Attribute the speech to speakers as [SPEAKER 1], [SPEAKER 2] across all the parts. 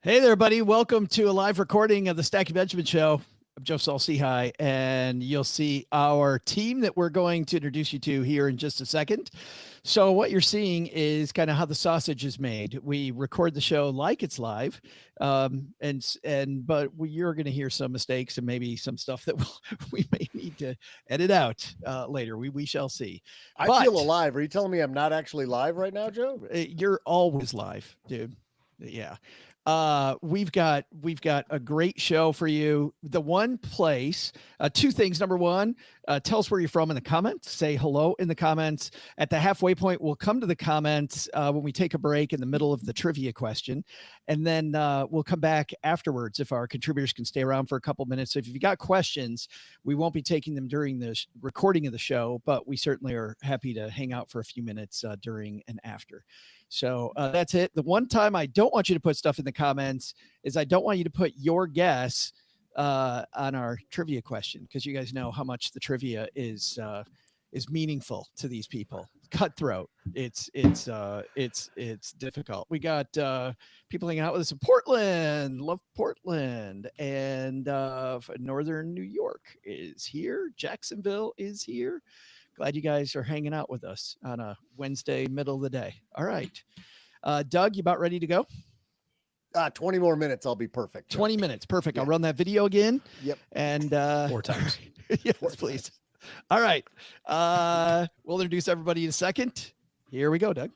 [SPEAKER 1] Hey there, buddy. Welcome to a live recording of the Stacking Benjamin Show. I'm Joe Saul-Sehy, and you'll see our team that we're going to introduce you to here in just a second. So what you're seeing is kind of how the sausage is made. We record the show like it's live, but you're going to hear some mistakes and maybe some stuff that we may need to edit out later. We shall see.
[SPEAKER 2] I feel alive. Are you telling me I'm not actually live right now, Joe?
[SPEAKER 1] You're always live, dude. Yeah. We've got a great show for you. The one place, two things. Number one, tell us where you're from in the comments. Say hello in the comments. At the halfway point, we'll come to the comments when we take a break in the middle of the trivia question. And then we'll come back afterwards if our contributors can stay around for a couple minutes. So if you've got questions, we won't be taking them during the recording of the show, but we certainly are happy to hang out for a few minutes during and after. So that's it. The one time I don't want you to put stuff in the comments is I don't want you to put your guess on our trivia question, because you guys know how much the trivia is meaningful to these people. Cutthroat. It's difficult. We got people hanging out with us in Portland. Love Portland. And Northern New York is here. Jacksonville is here. Glad you guys are hanging out with us on a Wednesday, middle of the day. All right. Doug, you about ready to go?
[SPEAKER 2] 20 more minutes. I'll be perfect.
[SPEAKER 1] 20 minutes. Perfect. Yeah. I'll run that video again.
[SPEAKER 2] Yep.
[SPEAKER 1] And
[SPEAKER 3] 4 times.
[SPEAKER 1] Yes, please. All right. We'll introduce everybody in a second. Here we go, Doug.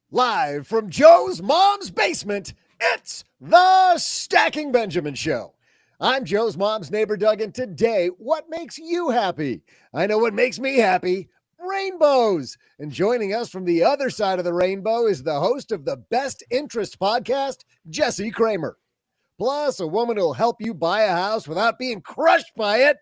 [SPEAKER 2] Live from Joe's mom's basement, it's the Stacking Benjamin Show. I'm Joe's mom's neighbor, Doug, and today, what makes you happy? I know what makes me happy. Rainbows. And joining us from the other side of the rainbow is the host of the Best Interest podcast, Jesse Cramer. Plus, a woman who'll help you buy a house without being crushed by it,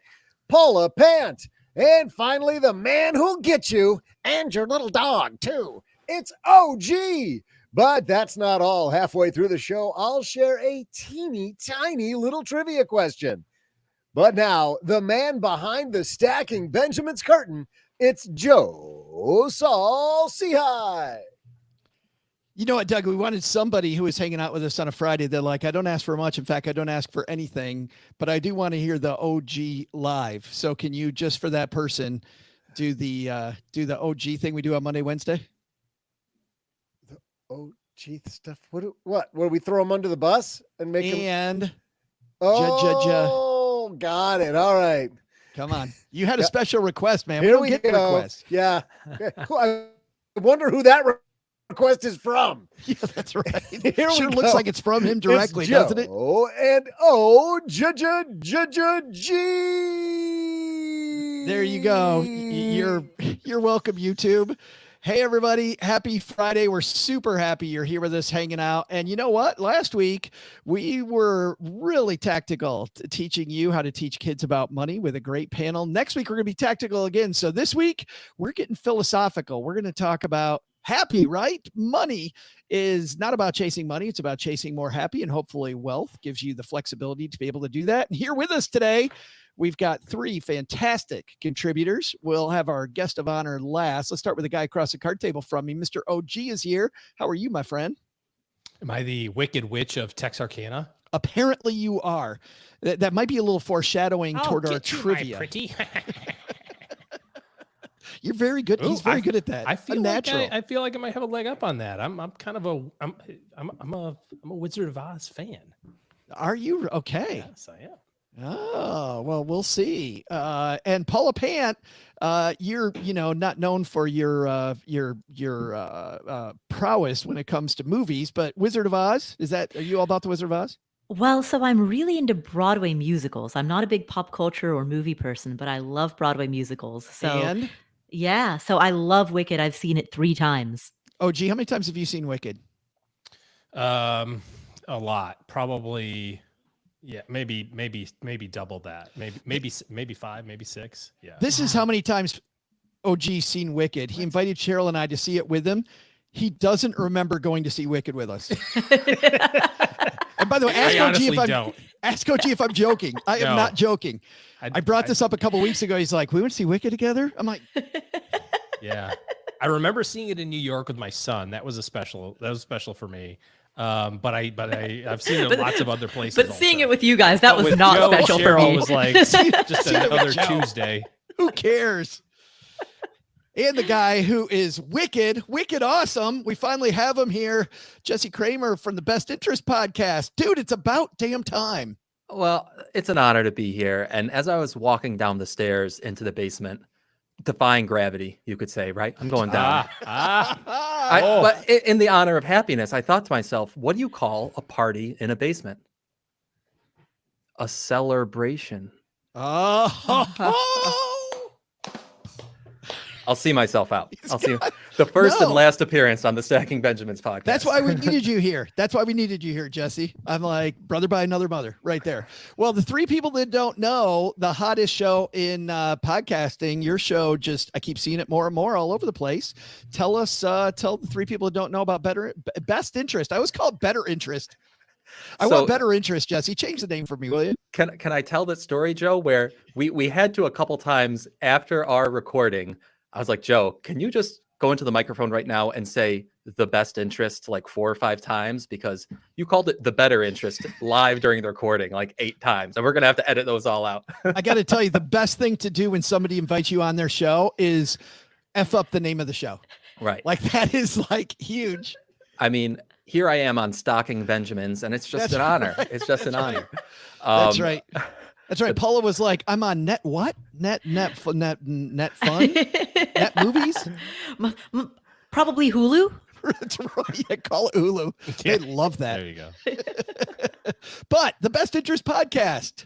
[SPEAKER 2] Paula Pant. And finally, the man who'll get you and your little dog, too. It's OG. But that's not all. Halfway through the show, I'll share a teeny tiny little trivia question. But now, the man behind the Stacking Benjamin's curtain, it's Joe Saul-Sehy.
[SPEAKER 1] You know what, Doug? We wanted somebody who was hanging out with us on a Friday. They're like, I don't ask for much. In fact, I don't ask for anything, but I do want to hear the OG live. So can you, just for that person, do the OG thing we do on Monday, Wednesday?
[SPEAKER 2] OG stuff. What? Will we throw them under the bus and make them?
[SPEAKER 1] And
[SPEAKER 2] got it. All right.
[SPEAKER 1] Come on. You had a special request, man.
[SPEAKER 2] Here
[SPEAKER 1] we
[SPEAKER 2] we
[SPEAKER 1] get
[SPEAKER 2] go.
[SPEAKER 1] Requests.
[SPEAKER 2] Yeah. I wonder who that request is from.
[SPEAKER 1] Yeah, that's right. Here sure looks like it's from him directly, doesn't it?
[SPEAKER 2] Oh, and G.
[SPEAKER 1] There you go. You're welcome, YouTube. Hey, everybody. Happy Friday. We're super happy you're here with us hanging out. And you know what? Last week, we were really tactical teaching you how to teach kids about money with a great panel. Next week, we're going to be tactical again. So this week, we're getting philosophical. We're going to talk about happy, right? Money is not about chasing money. It's about chasing more happy, and hopefully wealth gives you the flexibility to be able to do that. And here with us today, we've got 3 fantastic contributors. We'll have our guest of honor last. Let's start with the guy across the card table from me. Mr. OG is here. How are you, my friend?
[SPEAKER 3] Am I the Wicked Witch of Texarkana?
[SPEAKER 1] Apparently you are. That might be a little foreshadowing toward our trivia.
[SPEAKER 3] Pretty.
[SPEAKER 1] You're very good. He's very good at that.
[SPEAKER 3] I feel like I feel like I might have a leg up on that. I'm kind of a Wizard of Oz fan.
[SPEAKER 1] Are you? Okay.
[SPEAKER 3] Yes, I am.
[SPEAKER 1] Oh, well, we'll see. And Paula Pant, you're, not known for your prowess when it comes to movies, but Wizard of Oz, are you all about the Wizard of Oz?
[SPEAKER 4] Well, so I'm really into Broadway musicals. I'm not a big pop culture or movie person, but I love Broadway musicals. So I love Wicked. I've seen it 3 times.
[SPEAKER 1] Oh, gee, how many times have you seen Wicked?
[SPEAKER 3] A lot, probably. Yeah, maybe double that. Maybe 5, maybe 6. Yeah.
[SPEAKER 1] This is how many times OG's seen Wicked. He invited Cheryl and I to see it with him. He doesn't remember going to see Wicked with us. And by the way, ask OG if I'm joking. I am not joking. I brought this up a couple weeks ago. He's like, we went to see Wicked together? I'm like,
[SPEAKER 3] yeah. I remember seeing it in New York with my son. That was special for me. But I've seen it in lots of other places.
[SPEAKER 4] But seeing
[SPEAKER 3] also.
[SPEAKER 4] it with you guys, that was
[SPEAKER 3] With
[SPEAKER 4] not
[SPEAKER 3] Joe,
[SPEAKER 4] special for
[SPEAKER 3] Cheryl
[SPEAKER 4] me.
[SPEAKER 3] was like just
[SPEAKER 1] Seeing it with
[SPEAKER 3] another
[SPEAKER 1] Joe.
[SPEAKER 3] Tuesday.
[SPEAKER 1] Who cares? And the guy who is wicked awesome. We finally have him here. Jesse Cramer from the Best Interest podcast. Dude, it's about damn time.
[SPEAKER 5] Well, it's an honor to be here. And as I was walking down the stairs into the basement, defying gravity, you could say, right? I'm going down. But in the honor of happiness, I thought to myself, what do you call a party in a basement? A celebration.
[SPEAKER 1] Oh.
[SPEAKER 5] I'll see myself out. I'll see the first and last appearance on the Stacking Benjamins podcast.
[SPEAKER 1] That's why we needed you here. That's why we needed you here, Jesse. I'm like brother by another mother right there. Well, the three people that don't know, the hottest show in podcasting, your show I keep seeing it more and more all over the place. Tell the three people that don't know about Best Interest. I always call it Better Interest. I want Better Interest, Jesse. Change the name for me, will you?
[SPEAKER 5] Can I tell that story, Joe, where we had to a couple times after our recording, I was like, Joe, can you just go into the microphone right now and say the Best Interest like 4 or 5 times? Because you called it the Better Interest live during the recording like 8 times. And we're going to have to edit those all out.
[SPEAKER 1] I got to tell you, the best thing to do when somebody invites you on their show is F up the name of the show.
[SPEAKER 5] Right.
[SPEAKER 1] Like that is like huge.
[SPEAKER 5] I mean, here I am on Stocking Benjamins, and it's just an honor. It's just an honor.
[SPEAKER 1] That's right. That's right. Paula was like, I'm on net what? Net fun? Net movies?
[SPEAKER 4] Probably Hulu.
[SPEAKER 1] That's right. Yeah, call it Hulu. They love that.
[SPEAKER 3] There you go.
[SPEAKER 1] But the Best Interest podcast.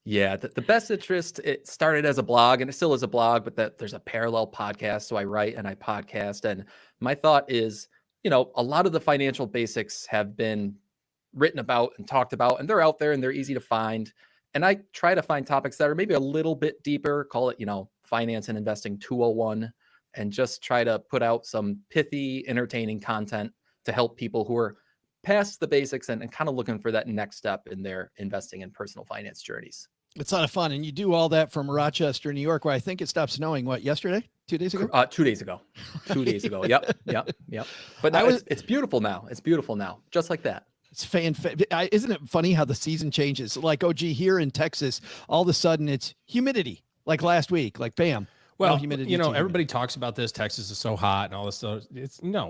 [SPEAKER 5] Yeah, the Best Interest, it started as a blog, and it still is a blog, but there's a parallel podcast. So I write and I podcast. And my thought is, a lot of the financial basics have been written about and talked about, and they're out there and they're easy to find. And I try to find topics that are maybe a little bit deeper, call it, finance and investing 201, and just try to put out some pithy, entertaining content to help people who are past the basics and kind of looking for that next step in their investing and personal finance journeys.
[SPEAKER 1] It's a lot of fun. And you do all that from Rochester, New York, where I think it stopped snowing, yesterday? 2 days ago?
[SPEAKER 5] 2 days ago. 2 days ago. Yep. But now it's beautiful now. It's beautiful now. Just like that.
[SPEAKER 1] It's isn't it funny how the season changes? Like, here in Texas, all of a sudden it's humidity. Like last week, like bam.
[SPEAKER 3] Well,
[SPEAKER 1] no humidity,
[SPEAKER 3] everybody talks about this. Texas is so hot and all this stuff.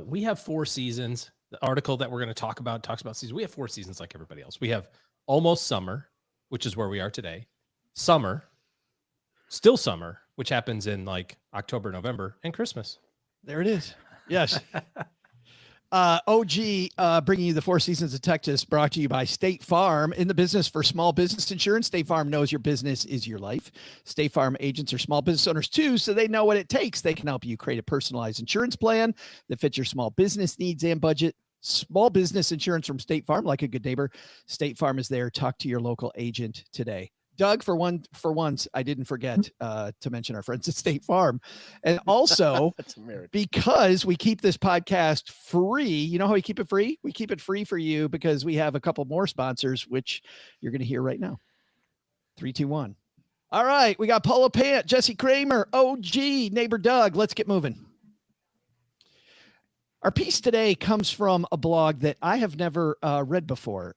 [SPEAKER 3] We have 4 seasons. The article that we're going to talk about talks about seasons. We have 4 seasons like everybody else. We have almost summer, which is where we are today. Summer, still summer, which happens in like October, November, and Christmas.
[SPEAKER 1] There it is. Yes. OG bringing you the 4 seasons of Texas, brought to you by State Farm. In the business for small business insurance, State Farm knows your business is your life. State Farm agents are small business owners too, so they know what it takes. They can help you create a personalized insurance plan that fits your small business needs and budget. Small business insurance from State Farm, like a good neighbor. State Farm is there. Talk to your local agent today. Doug, for once, I didn't forget to mention our friends at State Farm. And also, because we keep this podcast free, you know how we keep it free? We keep it free for you because we have a couple more sponsors, which you're going to hear right now. 3, 2, 1. All right. We got Paula Pant, Jesse Cramer, OG, neighbor Doug. Let's get moving. Our piece today comes from a blog that I have never read before.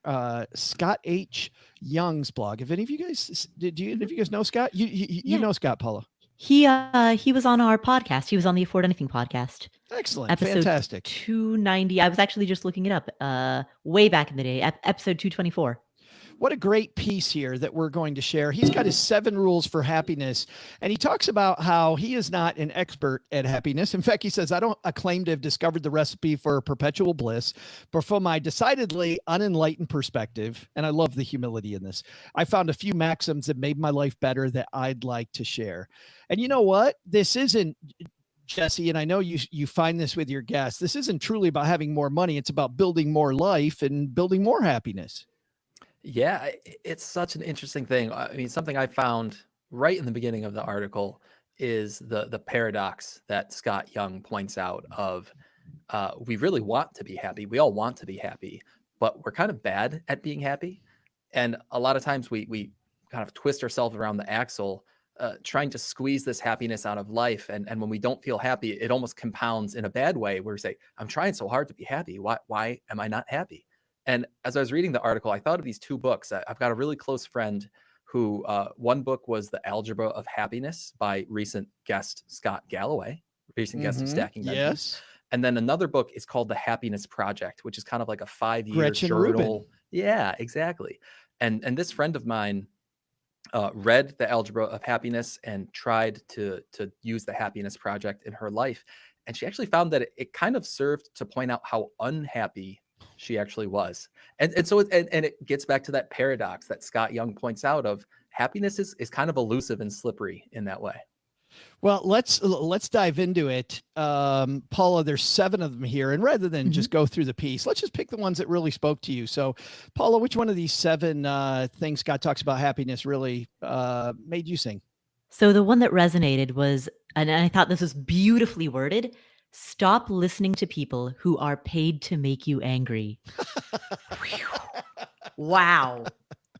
[SPEAKER 1] Scott H. Young's blog. Have any of you guys, any of you guys know Scott? You know Scott, Paula.
[SPEAKER 4] He was on our podcast. He was on the Afford Anything podcast.
[SPEAKER 1] Excellent.
[SPEAKER 4] Episode
[SPEAKER 1] Fantastic.
[SPEAKER 4] 290. I was actually just looking it up way back in the day. Episode 224.
[SPEAKER 1] What a great piece here that we're going to share. He's got his 7 rules for happiness, and he talks about how he is not an expert at happiness. In fact, he says, I don't claim to have discovered the recipe for perpetual bliss, but from my decidedly unenlightened perspective, and I love the humility in this, I found a few maxims that made my life better that I'd like to share. And you know what? This isn't, Jesse, and I know you find this with your guests, this isn't truly about having more money. It's about building more life and building more happiness.
[SPEAKER 5] Yeah, it's such an interesting thing. I mean, something I found right in the beginning of the article is the paradox that Scott Young points out of we really want to be happy. We all want to be happy, but we're kind of bad at being happy. And a lot of times we kind of twist ourselves around the axle trying to squeeze this happiness out of life. And when we don't feel happy, it almost compounds in a bad way where we say, I'm trying so hard to be happy. Why am I not happy? And as I was reading the article, I thought of these two books. I've got a really close friend who one book was The Algebra of Happiness by recent guest Scott Galloway, recent guest of Stacking Benjamin.
[SPEAKER 1] Yes.
[SPEAKER 5] And then another book is called The Happiness Project, which is kind of like a 5-year
[SPEAKER 1] Gretchen
[SPEAKER 5] journal.
[SPEAKER 1] Rubin.
[SPEAKER 5] Yeah, exactly. And this friend of mine read The Algebra of Happiness and tried to use the Happiness Project in her life. And she actually found that it kind of served to point out how unhappy she actually was. And so it gets back to that paradox that Scott Young points out of happiness is kind of elusive and slippery in that way.
[SPEAKER 1] Well, let's dive into it. Paula, there's 7 of them here. And rather than just go through the piece, let's just pick the ones that really spoke to you. So Paula, which one of these 7 things Scott talks about happiness really made you sing?
[SPEAKER 4] So the one that resonated was, and I thought this was beautifully worded, stop listening to people who are paid to make you angry. Wow.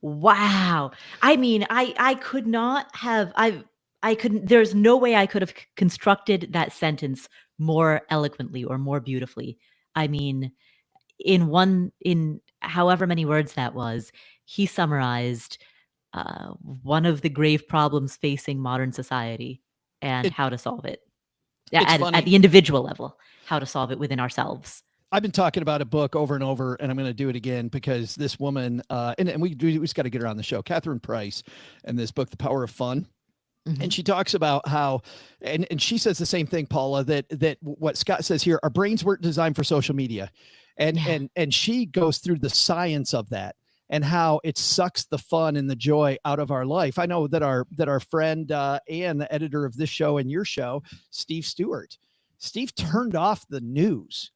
[SPEAKER 4] Wow. I mean, I could not have, I couldn't, there's no way I could have constructed that sentence more eloquently or more beautifully. I mean, in however many words that was, he summarized one of the grave problems facing modern society and how to solve it at the individual level, how to solve it within ourselves.
[SPEAKER 1] I've been talking about a book over and over, and I'm going to do it again because this woman, and we just got to get her on the show, Catherine Price, and this book, The Power of Fun. And she talks about how, and she says the same thing, Paula, that what Scott says here, our brains weren't designed for social media. And she goes through the science of that and how it sucks the fun and the joy out of our life. I know that our friend and the editor of this show and your show, Steve Stewart, Steve turned off the news.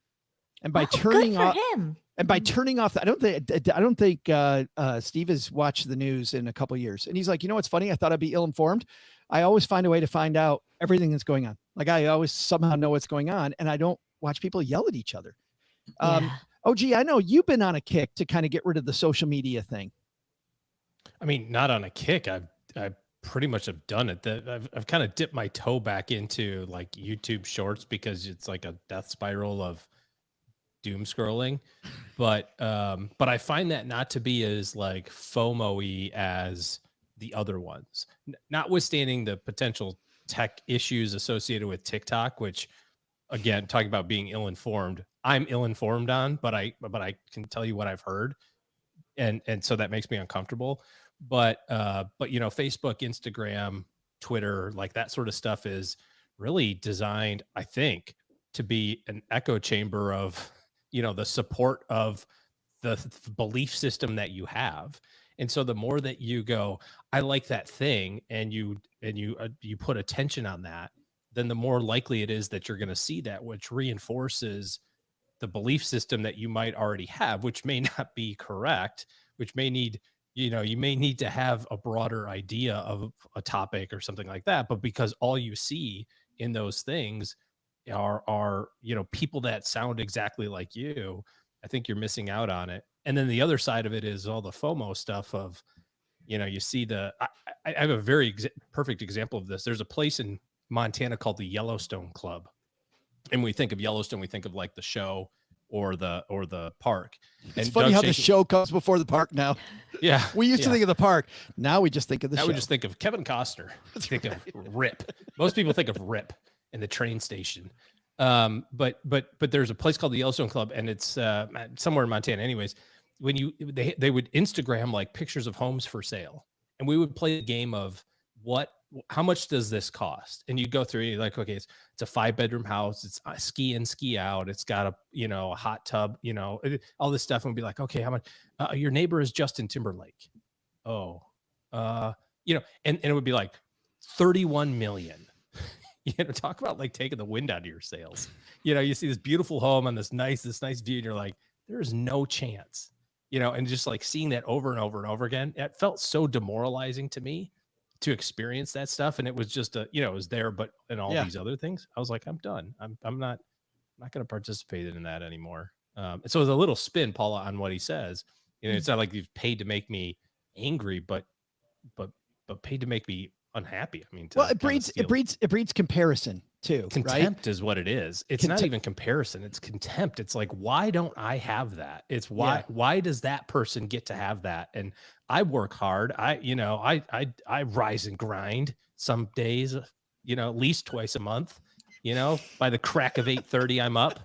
[SPEAKER 1] And by turning off him. And by turning off, I don't think Steve has watched the news in a couple of years. And he's like, you know what's funny? I thought I'd be ill-informed. I always find a way to find out everything that's going on. Like I always somehow know what's going on, and I don't watch people yell at each other. Oh, gee, I know you've been on a kick to kind of get rid of the social media thing.
[SPEAKER 3] I mean, not on a kick. I pretty much have done it. I've kind of dipped my toe back into like YouTube Shorts because it's like a death spiral of doom scrolling, but I find that not to be as like FOMO-y as the other ones, notwithstanding the potential tech issues associated with TikTok, which again, talking about being ill-informed, I'm ill-informed on, but I can tell you what I've heard. And so that makes me uncomfortable. But you know, Facebook, Instagram, Twitter, like that sort of stuff is really designed, I think, to be an echo chamber of, you know, the support of the belief system that you have. And so the more that you go, I like that thing, and you put attention on that, then the more likely it is that you're going to see that, which reinforces the belief system that you might already have, which may not be correct, which may need, you know, you may need to have a broader idea of a topic or something like that. But because all you see in those things are, you know, people that sound exactly like you, I think you're missing out on it. And then the other side of it is all the FOMO stuff of, you know, you see I have a very perfect example of this. There's a place in Montana called the Yellowstone Club. And when we think of Yellowstone, we think of like the show or the park.
[SPEAKER 1] It's funny how the show comes before the park now.
[SPEAKER 3] Yeah.
[SPEAKER 1] We used to think of the park. Now we just think of the show.
[SPEAKER 3] Now we just think of Kevin Costner. Think of Rip. Most people think of Rip in the train station. But there's a place called the Yellowstone Club, and it's somewhere in Montana. Anyways, when they would Instagram like pictures of homes for sale, and we would play the game of how much does this cost? And you go through, you're like, okay, it's a 5-bedroom house. It's ski in, ski out. It's got a hot tub, all this stuff. And we'd be like, okay, how much? Your neighbor is Justin Timberlake. Oh, and it would be like 31 million. Talk about like taking the wind out of your sails. You see this beautiful home on this nice view, and you're like, there is no chance, and just like seeing that over and over and over again, it felt so demoralizing to me to experience that stuff. And it was just it was there, but in all these other things, I was like, I'm done. I'm not going to participate in that anymore. So it's a little spin, Paula, on what he says. It's not like you've paid to make me angry, but paid to make me unhappy. I mean,
[SPEAKER 1] it breeds comparison. too, right?
[SPEAKER 3] Contempt is what it is. It's not
[SPEAKER 1] Contempt.
[SPEAKER 3] even comparison. It's contempt. It's like, why don't I have that? It's why does that person get to have that? And I work hard. I rise and grind some days, at least twice a month, by the crack of 8:30, I'm up,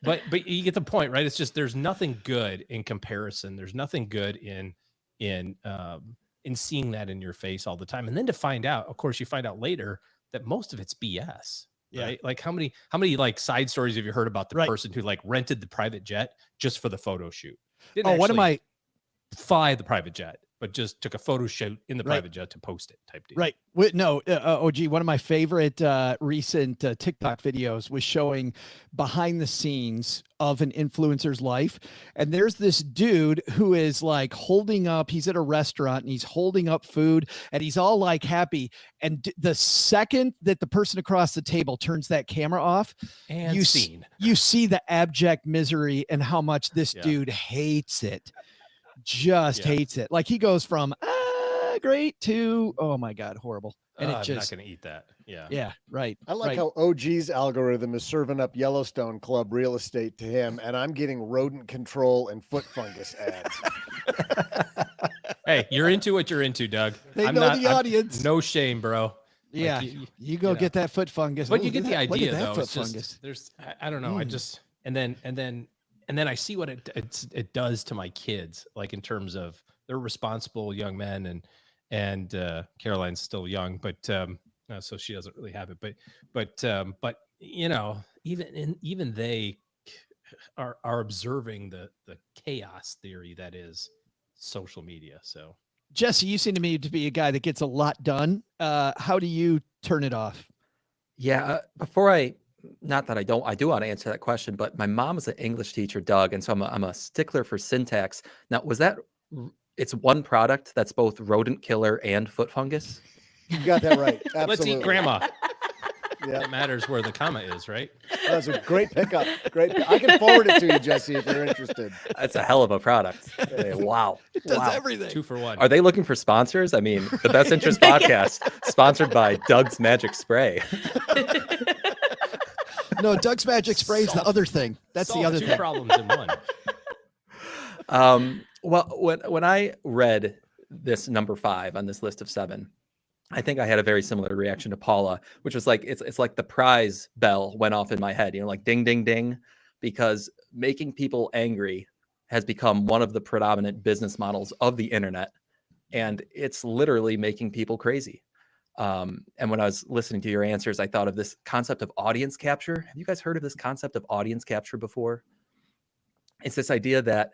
[SPEAKER 3] but you get the point, right? It's just, there's nothing good in comparison. There's nothing good in seeing that in your face all the time. And then to find out, of course, you find out later that most of it's BS, right? Like how many like side stories have you heard about the person who like rented the private jet just for the photo shoot? Didn't
[SPEAKER 1] one of my
[SPEAKER 3] fly the private jet, but just took a photo shoot in the private jet to post it type deal.
[SPEAKER 1] Right. No, OG, one of my favorite recent TikTok videos was showing behind the scenes of an influencer's life. And there's this dude who is like holding up, he's at a restaurant and he's holding up food and he's all like happy. And the second that the person across the table turns that camera off,
[SPEAKER 3] and
[SPEAKER 1] you see the abject misery and how much this dude hates it. Just hates it. Like he goes from great to, oh my God, horrible. And
[SPEAKER 3] I'm not gonna eat that.
[SPEAKER 1] Yeah, right.
[SPEAKER 2] I like how OG's algorithm is serving up Yellowstone Club real estate to him, and I'm getting rodent control and foot fungus ads.
[SPEAKER 3] Hey, you're into what you're into, Doug.
[SPEAKER 1] They know the audience.
[SPEAKER 3] No shame, bro.
[SPEAKER 1] Yeah, like you go get that foot fungus.
[SPEAKER 3] But you get the idea, though.
[SPEAKER 1] Foot
[SPEAKER 3] It's just,
[SPEAKER 1] fungus.
[SPEAKER 3] there's, I don't know. I just, and then I see what it does to my kids, like in terms of they're responsible young men, and Caroline's still young, but so she doesn't really have it. But even they are observing the chaos theory that is social media. So
[SPEAKER 1] Jesse, you seem to me to be a guy that gets a lot done. How do you turn it off?
[SPEAKER 5] Yeah, not that I don't, I do want to answer that question, but my mom is an English teacher, Doug, and so I'm a stickler for syntax. Now, it's one product that's both rodent killer and foot fungus?
[SPEAKER 2] You got that right. Absolutely.
[SPEAKER 3] Let's eat grandma.
[SPEAKER 2] Yeah.
[SPEAKER 3] It matters where the comma is, right?
[SPEAKER 2] That's a great pickup. I can forward it to you, Jesse, if you're interested.
[SPEAKER 5] That's a hell of a product. Wow.
[SPEAKER 1] It does everything.
[SPEAKER 3] 2 for 1.
[SPEAKER 5] Are they looking for sponsors? I mean, the Best Interest Podcast, sponsored by Doug's Magic Spray.
[SPEAKER 1] No, Doug's Magic Spray is the other thing. That's the other
[SPEAKER 3] 2
[SPEAKER 1] thing.
[SPEAKER 3] problems in one.
[SPEAKER 5] Well, when I read this number 5 on this list of 7, I think I had a very similar reaction to Paula, which was like, it's like the prize bell went off in my head, like ding, ding, ding, because making people angry has become one of the predominant business models of the internet. And it's literally making people crazy. And when I was listening to your answers, I thought of this concept of audience capture. Have you guys heard of this concept of audience capture before? It's this idea that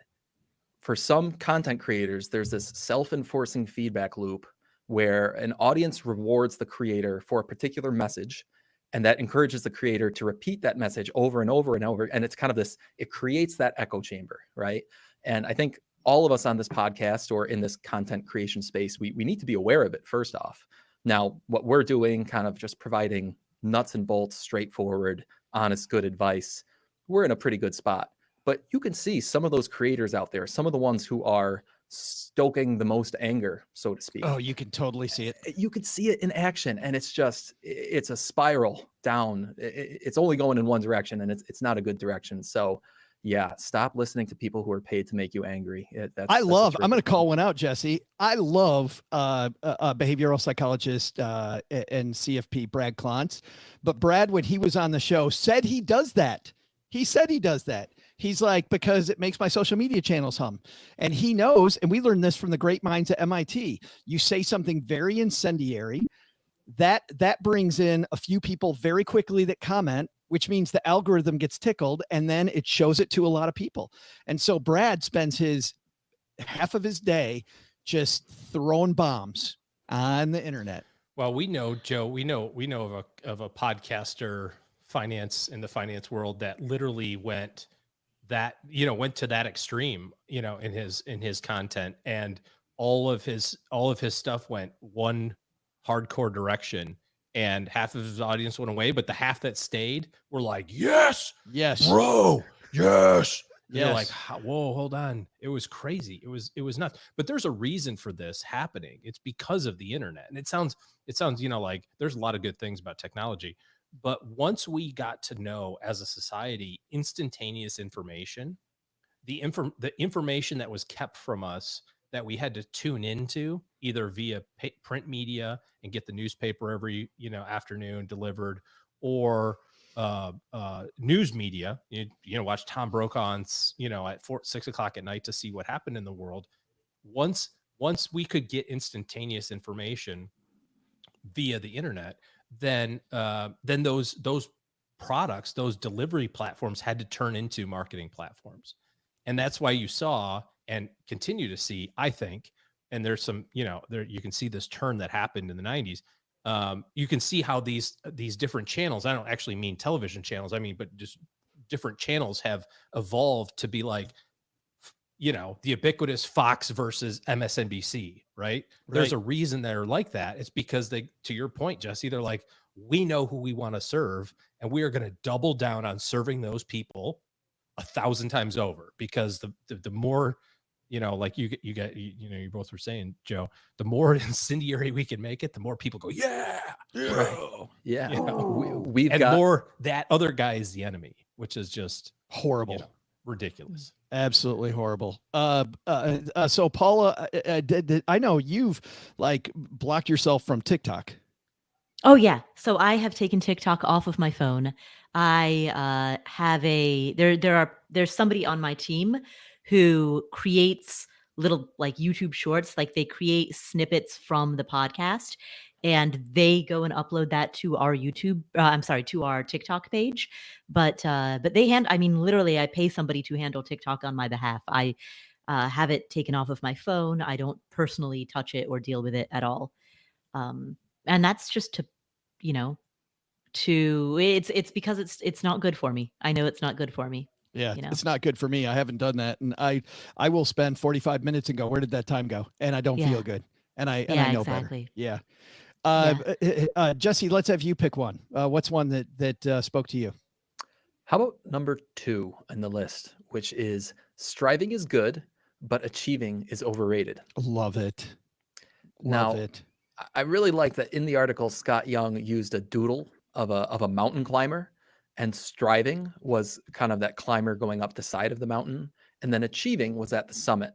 [SPEAKER 5] for some content creators, there's this self-enforcing feedback loop where an audience rewards the creator for a particular message, and that encourages the creator to repeat that message over and over and over. And it's kind of this, it creates that echo chamber, right? And I think all of us on this podcast or in this content creation space, we need to be aware of it first off. Now, what we're doing, kind of just providing nuts and bolts, straightforward, honest, good advice, we're in a pretty good spot. But you can see some of those creators out there, some of the ones who are stoking the most anger, so to speak.
[SPEAKER 1] Oh, you can totally see it.
[SPEAKER 5] You could see it in action, and it's a spiral down. It's only going in one direction, and it's not a good direction. So yeah, stop listening to people who are paid to make you angry.
[SPEAKER 1] I'm going to call one out, Jesse. I love behavioral psychologist and CFP, Brad Klontz. But Brad, when he was on the show, said he does that. He said he does that. He's like, because it makes my social media channels hum. And he knows, and we learned this from the great minds at MIT. You say something very incendiary, that brings in a few people very quickly that comment, which means the algorithm gets tickled, and then it shows it to a lot of people. And so Brad spends half of his day just throwing bombs on the internet.
[SPEAKER 3] Well, we know, Joe, we know of a podcaster in the finance world that literally went to that extreme, in his content, and all of his stuff went one hardcore direction, and half of his audience went away, but the half that stayed were like, yes,
[SPEAKER 1] yes,
[SPEAKER 3] bro, yes, You're like,
[SPEAKER 1] Yes.
[SPEAKER 3] whoa, hold on. It was crazy. It was nuts. But there's a reason for this happening. It's because of the internet. And it sounds, like there's a lot of good things about technology. But once we got to know as a society instantaneous information, the information that was kept from us that we had to tune into either via print media and get the newspaper every afternoon delivered, or news media, watch Tom Brokaw at 6 o'clock at night to see what happened in the world. Once we could get instantaneous information via the internet, then those products, those delivery platforms had to turn into marketing platforms. And that's why you saw and continue to see, I think, and there's some, there you can see this turn that happened in the 90s. You can see how these different channels, I don't actually mean television channels, I mean, but just different channels have evolved to be like, the ubiquitous Fox versus MSNBC, right? There's a reason they're like that. It's because they, to your point, Jesse, they're like, we know who we want to serve, and we are going to double down on serving those people 1,000 times over, because the more, like you both were saying, Joe, the more incendiary we can make it, the more people go, yeah.
[SPEAKER 5] Right. Yeah.
[SPEAKER 3] And
[SPEAKER 5] We've got
[SPEAKER 3] more that other guy is the enemy, which is just
[SPEAKER 1] Horrible.
[SPEAKER 3] Ridiculous.
[SPEAKER 1] Absolutely horrible. So Paula, I know you've like blocked yourself from TikTok.
[SPEAKER 4] Oh yeah. So I have taken TikTok off of my phone. I have there's somebody on my team who creates little like YouTube shorts, like they create snippets from the podcast and they go and upload that to our to our TikTok page. But literally I pay somebody to handle TikTok on my behalf. I have it taken off of my phone. I don't personally touch it or deal with it at all. And that's just it's because it's not good for me. I know it's not good for me.
[SPEAKER 1] Yeah, it's not good for me. I haven't done that, and I will spend 45 minutes and go, where did that time go? And I don't feel good, and I know
[SPEAKER 4] exactly.
[SPEAKER 1] better. Yeah. Jesse, let's have you pick one. What's one that spoke to you?
[SPEAKER 5] How about number 2 on the list, which is striving is good, but achieving is overrated.
[SPEAKER 1] Love it.
[SPEAKER 5] Now, I really like that in the article, Scott Young used a doodle of a mountain climber, and striving was kind of that climber going up the side of the mountain, and then achieving was at the summit.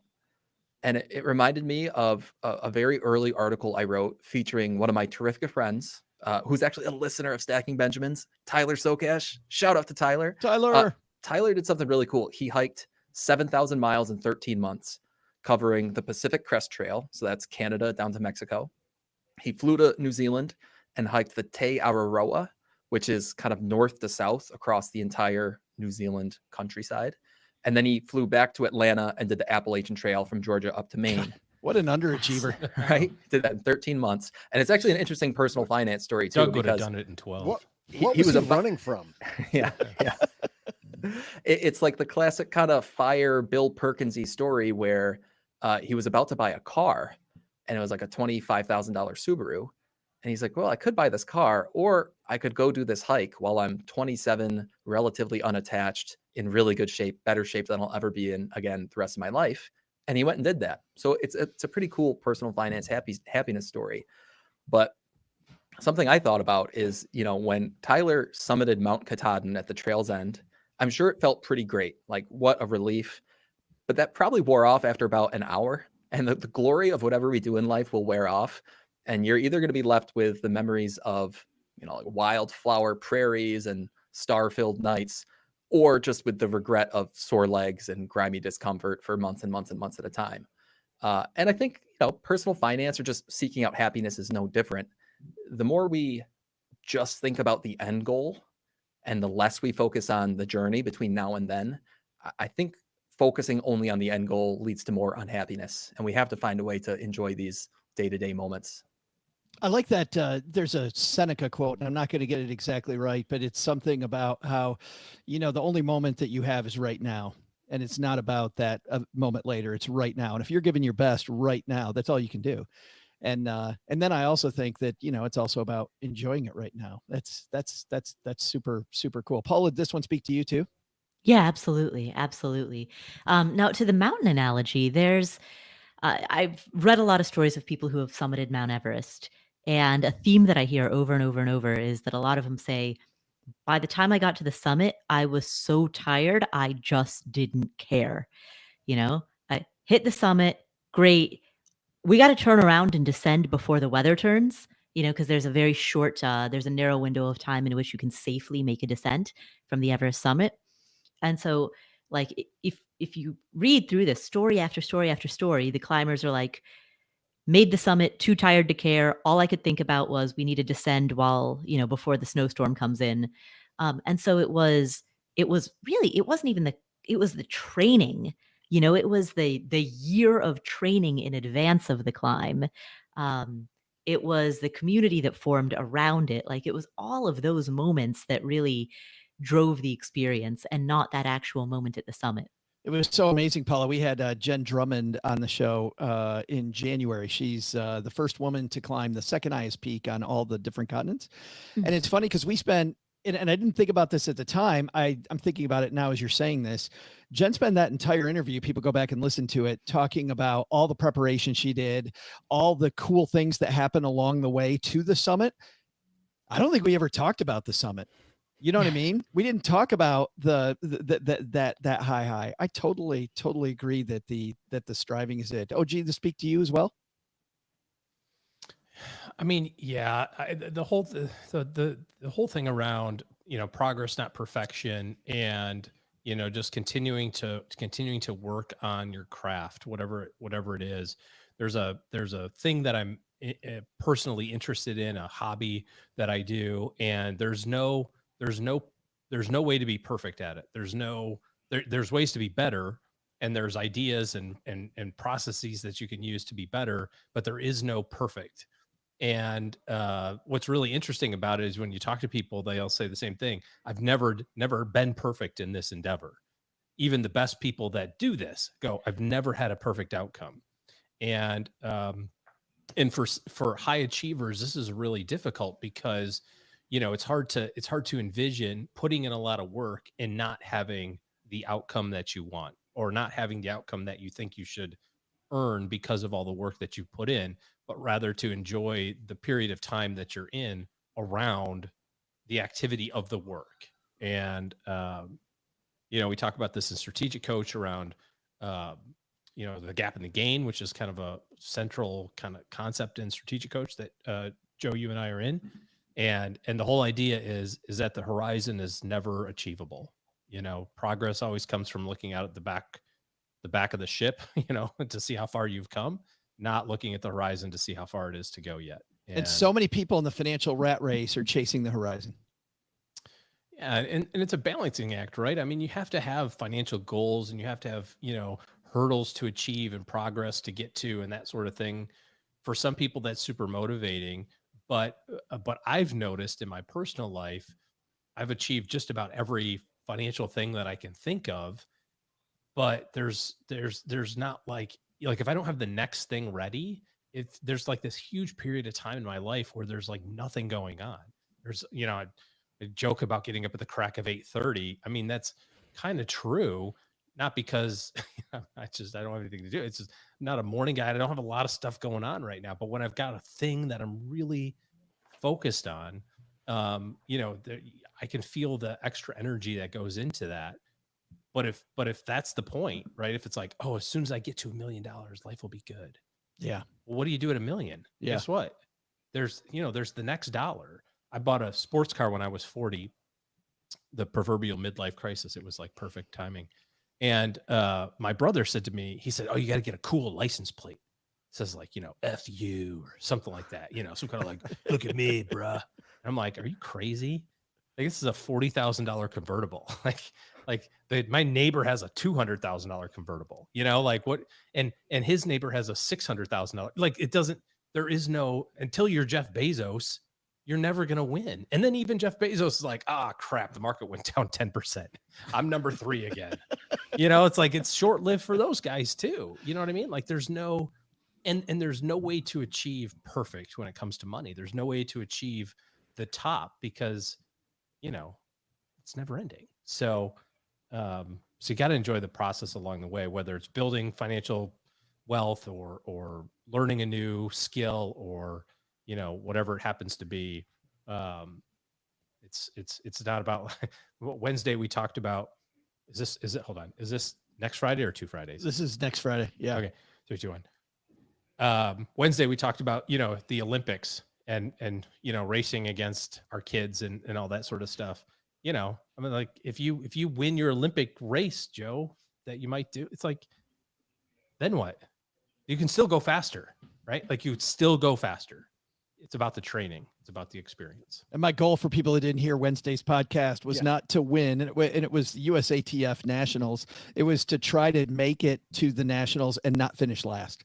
[SPEAKER 5] And it reminded me of a very early article I wrote featuring one of my terrific friends, who's actually a listener of Stacking Benjamins, Tyler Sokash. Shout out to Tyler. Tyler did something really cool. He hiked 7,000 miles in 13 months, covering the Pacific Crest Trail. So that's Canada down to Mexico. He flew to New Zealand and hiked the Te Araroa, which is kind of north to south across the entire New Zealand countryside. And then he flew back to Atlanta and did the Appalachian Trail from Georgia up to Maine.
[SPEAKER 1] What an underachiever.
[SPEAKER 5] Right? Did that in 13 months. And it's actually an interesting personal finance story, too.
[SPEAKER 3] Doug would have done it in 12.
[SPEAKER 2] What he was running from?
[SPEAKER 5] Yeah. It's like the classic kind of fire Bill Perkinsy story where he was about to buy a car, and it was like a $25,000 Subaru. And he's like, well, I could buy this car, or I could go do this hike while I'm 27, relatively unattached, in really good shape, better shape than I'll ever be in again the rest of my life. And he went and did that. So it's a pretty cool personal finance happiness story. But something I thought about is, when Tyler summited Mount Katahdin at the trail's end, I'm sure it felt pretty great. Like, what a relief. But that probably wore off after about an hour. And the glory of whatever we do in life will wear off. And you're either going to be left with the memories of, like wildflower prairies and star-filled nights, or just with the regret of sore legs and grimy discomfort for months and months and months at a time. And I think, personal finance or just seeking out happiness is no different. The more we just think about the end goal and the less we focus on the journey between now and then, I think focusing only on the end goal leads to more unhappiness. And we have to find a way to enjoy these day-to-day moments.
[SPEAKER 1] I like that. There's a Seneca quote, and I'm not going to get it exactly right, but it's something about how, the only moment that you have is right now. And it's not about that moment later. It's right now. And if you're giving your best right now, that's all you can do. And then I also think that, it's also about enjoying it right now. That's super, super cool. Paula, did this one speak to you too?
[SPEAKER 4] Yeah, absolutely, absolutely. Now, to the mountain analogy, I've read a lot of stories of people who have summited Mount Everest, and a theme that I hear over and over and over is that a lot of them say, by the time I got to the summit, I was so tired, I just didn't care. You know, I hit the summit, great. We got to turn around and descend before the weather turns, because there's a very short, there's a narrow window of time in which you can safely make a descent from the Everest summit. And so, like, if you read through this story after story after story, the climbers are like, made the summit, too tired to care. All I could think about was we need to descend while, before the snowstorm comes in. And so it was really, it wasn't even it was the training, it was the year of training in advance of the climb. Um, it was the community that formed around it. Like, it was all of those moments that really drove the experience, and not that actual moment at the summit.
[SPEAKER 1] It was so amazing, Paula. We had Jen Drummond on the show in January. She's the first woman to climb the second highest peak on all the different continents. And it's funny because we spent, and I didn't think about this at the time. I'm thinking about it now as you're saying this. Jen spent that entire interview, people go back and listen to it, talking about all the preparation she did, all the cool things that happened along the way to the summit. I don't think we ever talked about the summit. You know what I mean? We didn't talk about that high. I totally agree that the striving is it. OG, to speak to you as well.
[SPEAKER 3] I mean, yeah, the whole thing around, progress, not perfection, and just continuing to work on your craft, whatever it is. There's a thing that I'm personally interested in, a hobby that I do, and there's no way to be perfect at it. There's ways to be better, and there's ideas and processes that you can use to be better, but there is no perfect. And what's really interesting about it is when you talk to people, they all say the same thing. I've never been perfect in this endeavor. Even the best people that do this go, I've never had a perfect outcome. And for high achievers, this is really difficult because, it's hard to envision putting in a lot of work and not having the outcome that you want, or not having the outcome that you think you should earn because of all the work that you put in, but rather to enjoy the period of time that you're in around the activity of the work. And, we talk about this in Strategic Coach around, the gap in the gain, which is kind of a central kind of concept in Strategic Coach that, Joe, you and I are in. And the whole idea is that the horizon is never achievable. Progress always comes from looking out at the back of the ship, to see how far you've come, not looking at the horizon to see how far it is to go yet.
[SPEAKER 1] And so many people in the financial rat race are chasing the horizon.
[SPEAKER 3] Yeah. And it's a balancing act, right? I mean, you have to have financial goals, and you have to have, hurdles to achieve and progress to get to, and that sort of thing. For some people, that's super motivating. But I've noticed in my personal life, I've achieved just about every financial thing that I can think of. But there's not like if I don't have the next thing ready, there's like this huge period of time in my life where there's like nothing going on. There's, I joke about getting up at the crack of 8:30. I mean, that's kind of true. Not because I don't have anything to do. It's just not a morning guy. I don't have a lot of stuff going on right now. But when I've got a thing that I'm really focused on, I can feel the extra energy that goes into that. But if that's the point, right? If it's like, oh, as soon as I get to $1 million, life will be good.
[SPEAKER 1] Yeah.
[SPEAKER 3] Well, what do you do at $1 million?
[SPEAKER 1] Yeah.
[SPEAKER 3] Guess what? There's the next dollar. I bought a sports car when I was 40, the proverbial midlife crisis. It was like perfect timing. And my brother said to me, he said, oh, you got to get a cool license plate. It says like, F you or something like that, some kind of like, look at me, bruh. I'm like, are you crazy? Like, this is a $40,000 convertible. My neighbor has a $200,000 convertible, like what? And his neighbor has a $600,000. Like, it doesn't, there is no, until you're Jeff Bezos, you're never going to win. And then even Jeff Bezos is like, crap, the market went down 10%. I'm number 3 again. It's like, it's short-lived for those guys too. You know what I mean? Like, there's no, and there's no way to achieve perfect when it comes to money. There's no way to achieve the top because, it's never ending. So So you got to enjoy the process along the way, whether it's building financial wealth or learning a new skill or, whatever it happens to be. It's not about Wednesday. We talked about, hold on. Is this next Friday or 2 Fridays?
[SPEAKER 1] This is next Friday. Yeah.
[SPEAKER 3] Okay. 3, 2, 1. Wednesday, we talked about, the Olympics and, racing against our kids and all that sort of stuff. I mean, like if you win your Olympic race, Joe, that you might do, it's like, then what? You can still go faster, right? Like you would still go faster. It's about the training. It's about the experience.
[SPEAKER 1] And my goal for people that didn't hear Wednesday's podcast was not to win. And it was USATF Nationals. It was to try to make it to the Nationals and not finish last.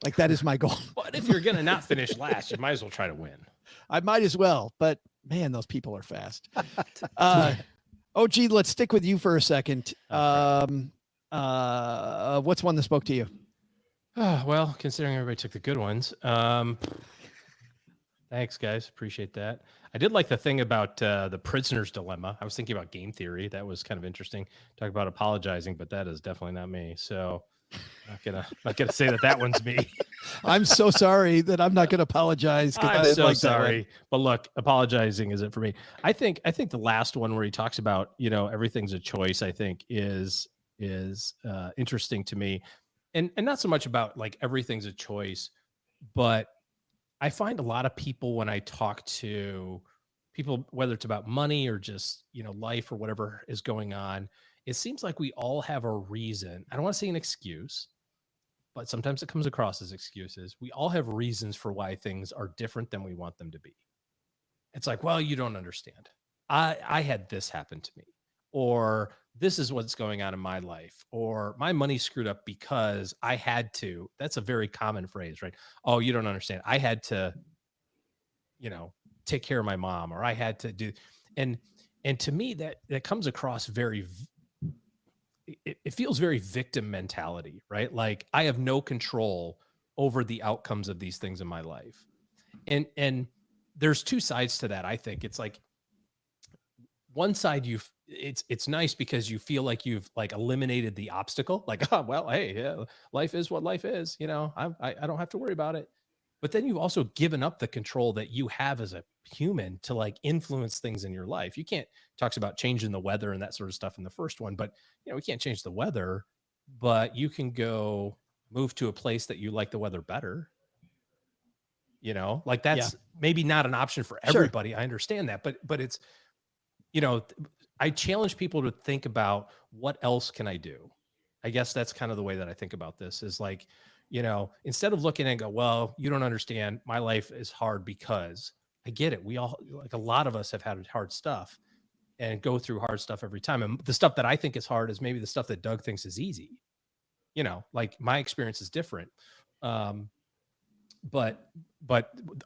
[SPEAKER 1] Like that is my goal.
[SPEAKER 3] But if you're going to not finish last, you might as well try to win.
[SPEAKER 1] I might as well, but man, those people are fast. OG, let's stick with you for a second. What's one that spoke to you?
[SPEAKER 3] Well, considering everybody took the good ones. Thanks, guys. Appreciate that. I did like the thing about the prisoner's dilemma. I was thinking about game theory. That was kind of interesting. Talk about apologizing, but that is definitely not me. So not gonna say that one's me.
[SPEAKER 1] I'm so sorry that I'm not going to apologize.
[SPEAKER 3] I'm so sorry. But look, apologizing isn't for me. I think the last one where he talks about, everything's a choice, I think is interesting to me. And not so much about like everything's a choice, but I find a lot of people when I talk to people, whether it's about money or just, life or whatever is going on, it seems like we all have a reason. I don't want to say an excuse, but sometimes it comes across as excuses. We all have reasons for why things are different than we want them to be. It's like, well, you don't understand. I had this happen to me, or this is what's going on in my life, or my money screwed up because I had to. That's a very common phrase, right? Oh, you don't understand. I had to, take care of my mom, or I had to do, and to me that comes across very, it feels very victim mentality, right? Like I have no control over the outcomes of these things in my life. And there's two sides to that. I think it's like one side, it's nice because you feel like you've like eliminated the obstacle. Like, oh, well, hey, yeah, life is what life is. I don't have to worry about it. But then you've also given up the control that you have as a human to like influence things in your life. You can't, talks about changing the weather and that sort of stuff in the first one, but we can't change the weather, but you can go move to a place that you like the weather better. Like that's maybe not an option for everybody. Sure. I understand that, but it's, I challenge people to think about what else can I do? I guess that's kind of the way that I think about this is like, instead of looking and go, well, you don't understand, my life is hard because I get it. We all, like a lot of us have had hard stuff and go through hard stuff every time. And the stuff that I think is hard is maybe the stuff that Doug thinks is easy. Like my experience is different. But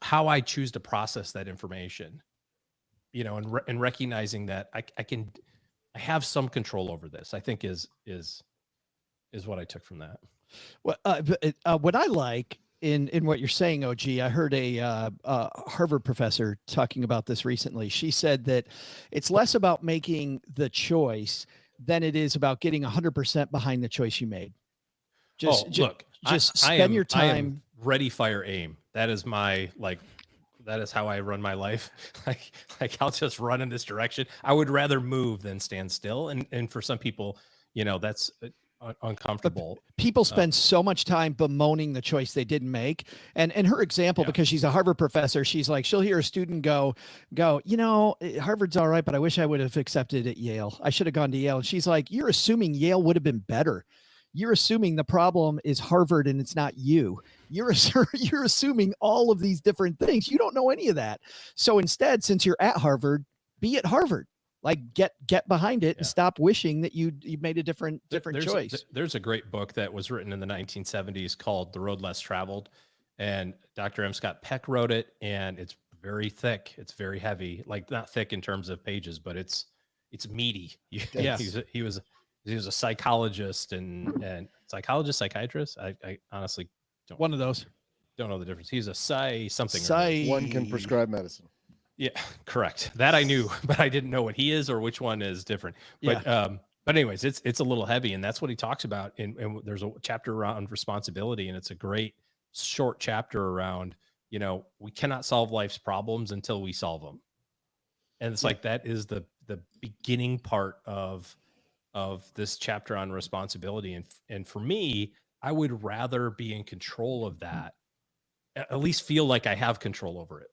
[SPEAKER 3] how I choose to process that information, and recognizing that I have some control over this, I think is what I took from that.
[SPEAKER 1] Well, what I like in what you're saying, OG, I heard a Harvard professor talking about this recently. She said that it's less about making the choice than it is about getting 100% behind the choice you made. Spend your time.
[SPEAKER 3] I am ready, fire, aim. That is my that is how I run my life. Like I'll just run in this direction. I would rather move than stand still. And for some people, that's uncomfortable.
[SPEAKER 1] But people spend so much time bemoaning the choice they didn't make. And her example, because she's a Harvard professor, she's like, she'll hear a student go, Harvard's all right, but I wish I would have accepted at Yale. I should have gone to Yale. And she's like, you're assuming Yale would have been better. You're assuming the problem is Harvard and it's not you. You're assuming all of these different things. You don't know any of that. So instead, since you're at Harvard, be at Harvard. Like get behind it and stop wishing that you made a different choice.
[SPEAKER 3] There's a great book that was written in the 1970s called The Road Less Traveled, and Dr. M. Scott Peck wrote it, and it's very thick. It's very heavy, like not thick in terms of pages, but it's meaty. He was a psychologist and psychiatrist. I honestly don't.
[SPEAKER 1] One of those.
[SPEAKER 3] Don't know the difference. He's a something.
[SPEAKER 2] One can prescribe medicine.
[SPEAKER 3] Yeah, correct. That I knew, but I didn't know what he is or which one is different. But But anyways, it's a little heavy, and that's what he talks about. And there's a chapter around responsibility, and it's a great short chapter around, we cannot solve life's problems until we solve them. And it's like, that is the beginning part of this chapter on responsibility. And for me, I would rather be in control of that, at least feel like I have control over it,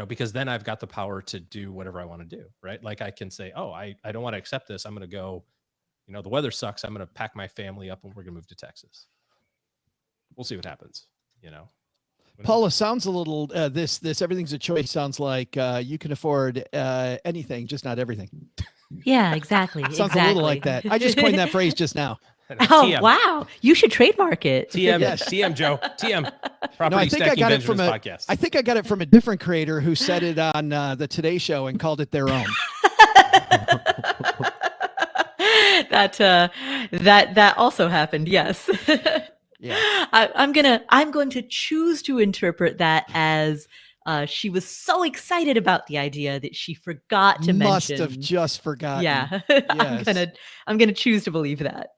[SPEAKER 3] because then I've got the power to do whatever I want to do. Right. Like I can say, oh, I don't want to accept this. I'm going to go, the weather sucks. I'm going to pack my family up and we're going to move to Texas. We'll see what happens,
[SPEAKER 1] Paula, sounds a little, this everything's a choice. Sounds like you can afford anything, just not everything.
[SPEAKER 4] Yeah, exactly.
[SPEAKER 1] Sounds a little like that. I just coined that phrase just now.
[SPEAKER 4] Oh,
[SPEAKER 3] TM.
[SPEAKER 4] wow. You should trademark it.
[SPEAKER 3] TM,
[SPEAKER 1] Yes.
[SPEAKER 3] TM, Joe. TM. Property
[SPEAKER 1] No, I think I
[SPEAKER 3] Stacking
[SPEAKER 1] got it
[SPEAKER 3] Benjamin's
[SPEAKER 1] from
[SPEAKER 3] podcast.
[SPEAKER 1] I think I got it from a different creator who said it on the Today Show and called it their own.
[SPEAKER 4] That also happened. Yes.
[SPEAKER 1] Yeah.
[SPEAKER 4] I'm going to choose to interpret that as she was so excited about the idea that she forgot to
[SPEAKER 1] Must
[SPEAKER 4] mention.
[SPEAKER 1] have just forgotten.
[SPEAKER 4] Yeah.
[SPEAKER 1] Yes.
[SPEAKER 4] I'm gonna choose to believe that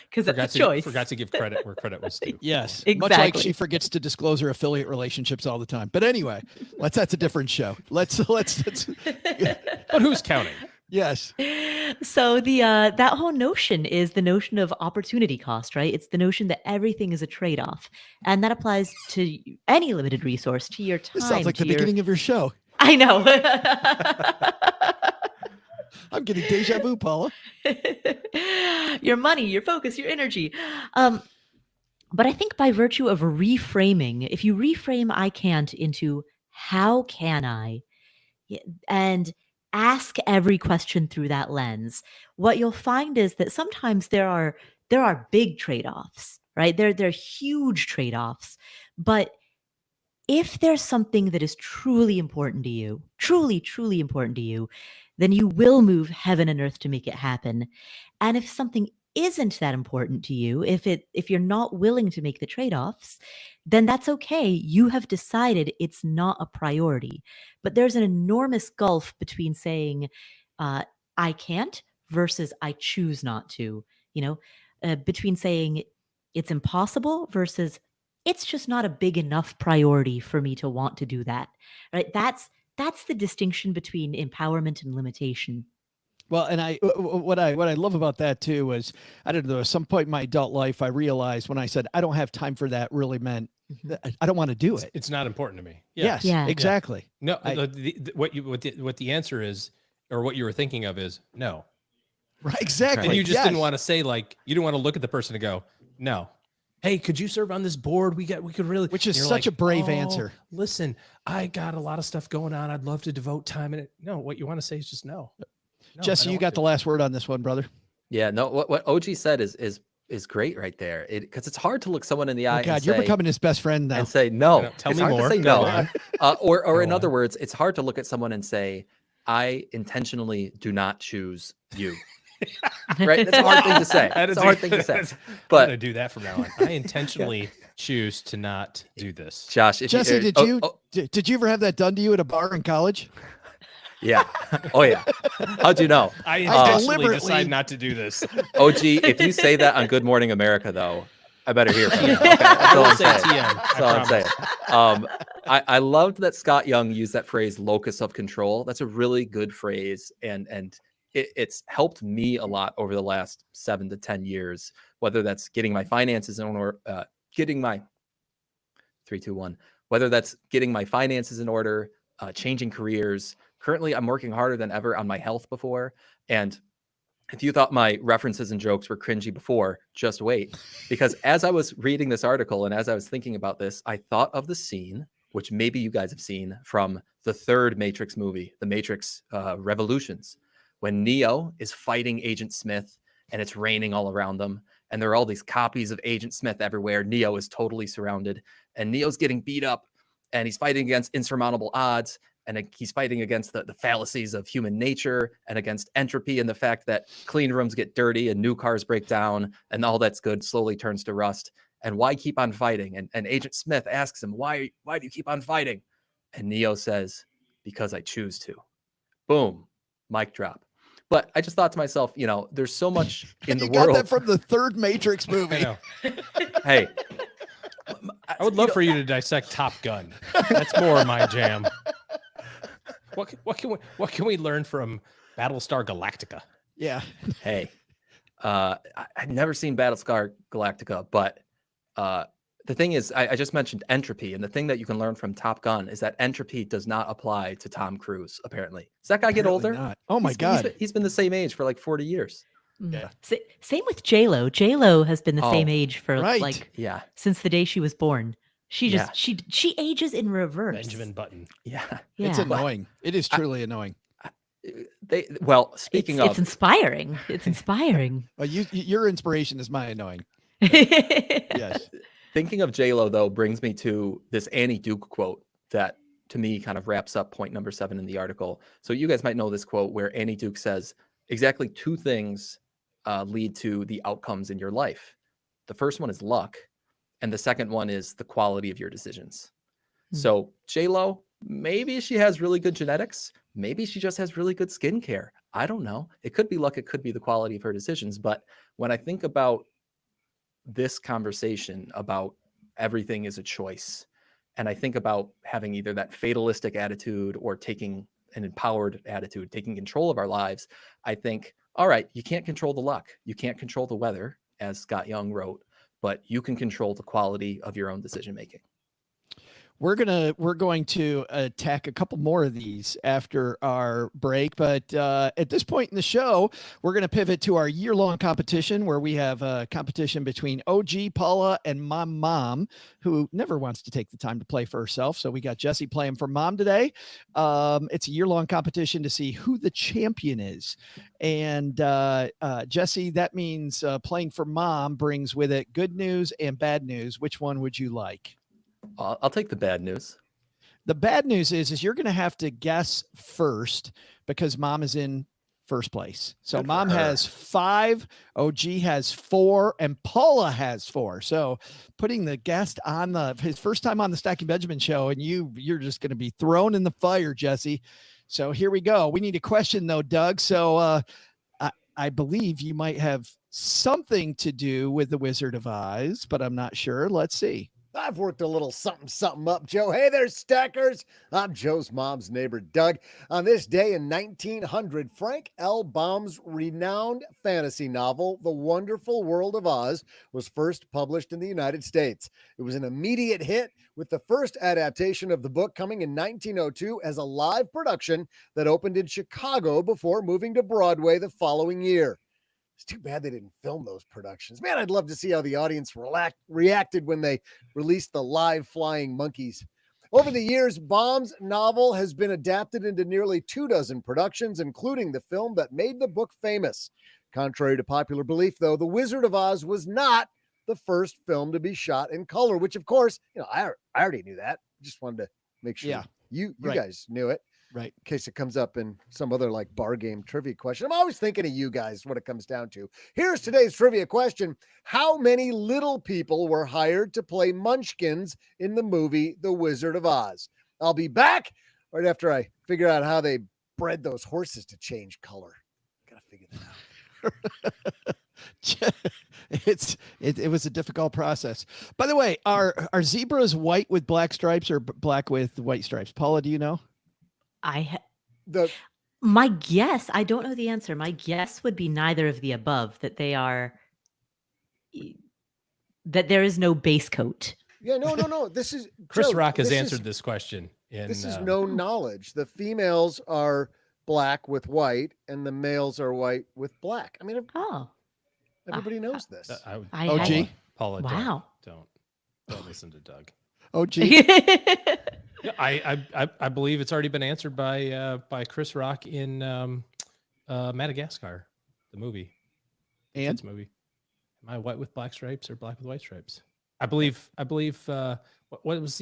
[SPEAKER 4] because that's a choice.
[SPEAKER 3] Forgot to give credit where credit was due.
[SPEAKER 1] Yes.
[SPEAKER 4] Exactly.
[SPEAKER 1] Much like she forgets to disclose her affiliate relationships all the time. But anyway, that's a different show. Let's
[SPEAKER 3] But who's counting?
[SPEAKER 1] yes.
[SPEAKER 4] So the that whole notion is the notion of opportunity cost, right? It's the notion that everything is a trade-off, and that applies to any limited resource, to your time.
[SPEAKER 1] This sounds like
[SPEAKER 4] to
[SPEAKER 1] the
[SPEAKER 4] your...
[SPEAKER 1] beginning of your show.
[SPEAKER 4] I know.
[SPEAKER 1] I'm getting deja vu, Paula.
[SPEAKER 4] Your money, your focus, your energy. But I think by virtue of reframing, if you reframe I can't into how can I, and ask every question through that lens, what you'll find is that sometimes there are big trade-offs, right? They're huge trade-offs. But if there's something that is truly important to you, truly, truly important to you, then you will move heaven and earth to make it happen. And if something isn't that important to you, if you're not willing to make the trade-offs, then that's okay. You have decided it's not a priority. But there's an enormous gulf between saying I can't versus I choose not to, between saying it's impossible versus it's just not a big enough priority for me to want to do that, right? That's the distinction between empowerment and limitation.
[SPEAKER 1] Well, and what I love about that too was, I don't know, at some point in my adult life, I realized when I said I don't have time for that really meant that I don't want to do it.
[SPEAKER 3] It's not important to me.
[SPEAKER 1] Yes,
[SPEAKER 4] Yeah.
[SPEAKER 1] exactly.
[SPEAKER 3] No, what the answer is, or what you were thinking of is no.
[SPEAKER 1] Right, exactly.
[SPEAKER 3] And you just
[SPEAKER 1] Yes.
[SPEAKER 3] didn't want to say, like, you didn't want to look at the person and go, no. Hey, could you serve on this board? We could really,
[SPEAKER 1] Which is
[SPEAKER 3] and you're
[SPEAKER 1] such
[SPEAKER 3] like,
[SPEAKER 1] a brave
[SPEAKER 3] "Oh,
[SPEAKER 1] answer.
[SPEAKER 3] Listen, I got a lot of stuff going on. I'd love to devote time in it. No, what you want to say is just no. No,
[SPEAKER 1] Jesse,
[SPEAKER 3] I
[SPEAKER 1] you
[SPEAKER 3] don't
[SPEAKER 1] got
[SPEAKER 3] want
[SPEAKER 1] the last word on this one, brother.
[SPEAKER 5] Yeah, no, what OG said is great right there. Because it's hard to look someone in the eye
[SPEAKER 1] Oh, God,
[SPEAKER 5] and
[SPEAKER 1] you're
[SPEAKER 5] say,
[SPEAKER 1] becoming his best friend now.
[SPEAKER 5] and say no.
[SPEAKER 3] to. Tell
[SPEAKER 5] It's
[SPEAKER 3] me
[SPEAKER 5] hard
[SPEAKER 3] more.
[SPEAKER 5] to say
[SPEAKER 3] Go
[SPEAKER 5] no.
[SPEAKER 3] on.
[SPEAKER 5] Or
[SPEAKER 3] Go
[SPEAKER 5] in other
[SPEAKER 3] on.
[SPEAKER 5] words, it's hard to look at someone and say, I intentionally do not choose you. Right? That's a hard thing to say.
[SPEAKER 3] That
[SPEAKER 5] It's
[SPEAKER 3] is
[SPEAKER 5] a hard thing to say.
[SPEAKER 3] I'm
[SPEAKER 5] But
[SPEAKER 3] gonna do that from now on. I intentionally choose to not do this.
[SPEAKER 5] Josh, if
[SPEAKER 1] Jesse,
[SPEAKER 5] you,
[SPEAKER 1] did you ever have that done to you at a bar in college?
[SPEAKER 5] yeah. Oh yeah. How'd you know?
[SPEAKER 3] I intentionally
[SPEAKER 1] deliberately-
[SPEAKER 3] decide not to do this.
[SPEAKER 5] OG, if you say that on Good Morning America, though, I better hear from you.
[SPEAKER 3] Yeah.
[SPEAKER 5] Okay, that's
[SPEAKER 3] I
[SPEAKER 5] all
[SPEAKER 3] will
[SPEAKER 5] I'm
[SPEAKER 3] say
[SPEAKER 5] saying.
[SPEAKER 3] TM.
[SPEAKER 5] That's
[SPEAKER 3] I
[SPEAKER 5] all I'm
[SPEAKER 3] promise.
[SPEAKER 5] saying. I loved that Scott Young used that phrase "locus of control." That's a really good phrase, and it's helped me a lot over the last 7 to 10 years. Whether that's getting my finances in order, getting my 3, 2, 1. Whether that's getting my finances in order, changing careers. Currently, I'm working harder than ever on my health before. And if you thought my references and jokes were cringy before, just wait. Because as I was reading this article and as I was thinking about this, I thought of the scene, which maybe you guys have seen from the third Matrix movie, The Matrix Revolutions, when Neo is fighting Agent Smith and it's raining all around them. And there are all these copies of Agent Smith everywhere. Neo is totally surrounded and Neo's getting beat up and he's fighting against insurmountable odds. And he's fighting against the fallacies of human nature and against entropy and the fact that clean rooms get dirty and new cars break down and all that's good slowly turns to rust. And why keep on fighting? And Agent Smith asks him, why do you keep on fighting? And Neo says, because I choose to. Boom, mic drop. But I just thought to myself, there's so much in the
[SPEAKER 1] You got
[SPEAKER 5] world.
[SPEAKER 1] that from the third Matrix
[SPEAKER 3] I
[SPEAKER 1] movie.
[SPEAKER 3] know.
[SPEAKER 5] Hey,
[SPEAKER 3] I would love for you to dissect Top Gun. That's more my jam. What can we learn from Battlestar Galactica?
[SPEAKER 1] Yeah.
[SPEAKER 5] hey, I've never seen Battlestar Galactica, but the thing is, I just mentioned entropy, and the thing that you can learn from Top Gun is that entropy does not apply to Tom Cruise. Apparently, does that guy get
[SPEAKER 1] Apparently
[SPEAKER 5] older?
[SPEAKER 1] not. Oh my God.
[SPEAKER 5] He's been the same age for like 40 years.
[SPEAKER 1] Yeah.
[SPEAKER 4] Same with J-Lo. J-Lo has been the same
[SPEAKER 5] Oh,
[SPEAKER 4] age for
[SPEAKER 1] right.
[SPEAKER 4] like
[SPEAKER 5] Yeah,
[SPEAKER 4] since the day she was born. She
[SPEAKER 5] Yeah.
[SPEAKER 4] just she ages in reverse.
[SPEAKER 3] Benjamin Button.
[SPEAKER 5] yeah.
[SPEAKER 1] It's
[SPEAKER 4] Yeah.
[SPEAKER 1] annoying. It is truly annoying.
[SPEAKER 5] Speaking
[SPEAKER 4] It's
[SPEAKER 5] of,
[SPEAKER 4] inspiring. It's inspiring.
[SPEAKER 1] Well, your inspiration is my annoying. Yes.
[SPEAKER 5] thinking of J-Lo though brings me to this Annie Duke quote that to me kind of wraps up point number 7 in the article. So you guys might know this quote where Annie Duke says exactly 2 things lead to the outcomes in your life. The first one is luck, and the second one is the quality of your decisions. So J-Lo, maybe she has really good genetics. Maybe she just has really good skincare. I don't know. It could be luck. It could be the quality of her decisions. But when I think about this conversation about everything is a choice, and I think about having either that fatalistic attitude or taking an empowered attitude, taking control of our lives, I think, all right, you can't control the luck. You can't control the weather, as Scott Young wrote, but you can control the quality of your own decision-making.
[SPEAKER 1] We're going to attack a couple more of these after our break, but at this point in the show, we're going to pivot to our year-long competition where we have a competition between OG, Paula, and my mom, who never wants to take the time to play for herself. So we got Jesse playing for mom today. It's a year-long competition to see who the champion is. And Jesse, that means playing for mom brings with it good news and bad news. Which one would you like?
[SPEAKER 5] I'll take the bad news.
[SPEAKER 1] The bad news is you're going to have to guess first because mom is in first place. So
[SPEAKER 5] Good for
[SPEAKER 1] mom
[SPEAKER 5] her.
[SPEAKER 1] has 5, OG has 4, and Paula has 4. So putting the guest on his first time on the Stacking Benjamin show, and you're just going to be thrown in the fire, Jesse. So here we go. We need a question though, Doug. So I believe you might have something to do with the Wizard of Oz, but I'm not sure. Let's see.
[SPEAKER 2] I've worked a little something up, Joe. Hey there, stackers. I'm Joe's mom's neighbor, Doug. On this day in 1900, Frank L. Baum's renowned fantasy novel, The Wonderful World of Oz, was first published in the United States. It was an immediate hit, with the first adaptation of the book coming in 1902 as a live production that opened in Chicago before moving to Broadway the following year. It's too bad they didn't film those productions. Man, I'd love to see how the audience reacted when they released the live flying monkeys. Over the years, Baum's novel has been adapted into nearly 24 productions, including the film that made the book famous. Contrary to popular belief, though, The Wizard of Oz was not the first film to be shot in color, which, of course, I already knew that. Just wanted to make sure you
[SPEAKER 1] right.
[SPEAKER 2] guys knew it.
[SPEAKER 1] Right.
[SPEAKER 2] In case it comes up in some other like bar game trivia question. I'm always thinking of you guys, what it comes down to. Here's today's trivia question. How many little people were hired to play munchkins in the movie The Wizard of Oz? I'll be back right after I figure out how they bred those horses to change color. Gotta figure that out.
[SPEAKER 1] It was a difficult process. By the way, are zebras white with black stripes or black with white stripes? Paula, do you know?
[SPEAKER 4] My guess, I don't know the answer. My guess would be neither of the above, that there is no base coat.
[SPEAKER 2] Yeah, no. This is
[SPEAKER 3] Chris
[SPEAKER 2] Joe,
[SPEAKER 3] Rock has answered this question.
[SPEAKER 2] This is known knowledge. The females are black with white and the males are white with black. I mean, everybody knows this.
[SPEAKER 1] OG?
[SPEAKER 3] Paula,
[SPEAKER 4] wow.
[SPEAKER 3] Don't listen to Doug.
[SPEAKER 1] OG?
[SPEAKER 3] I believe it's already been answered by Chris Rock in Madagascar, the movie.
[SPEAKER 1] And
[SPEAKER 3] movie. Am I white with black stripes or black with white stripes? I believe what was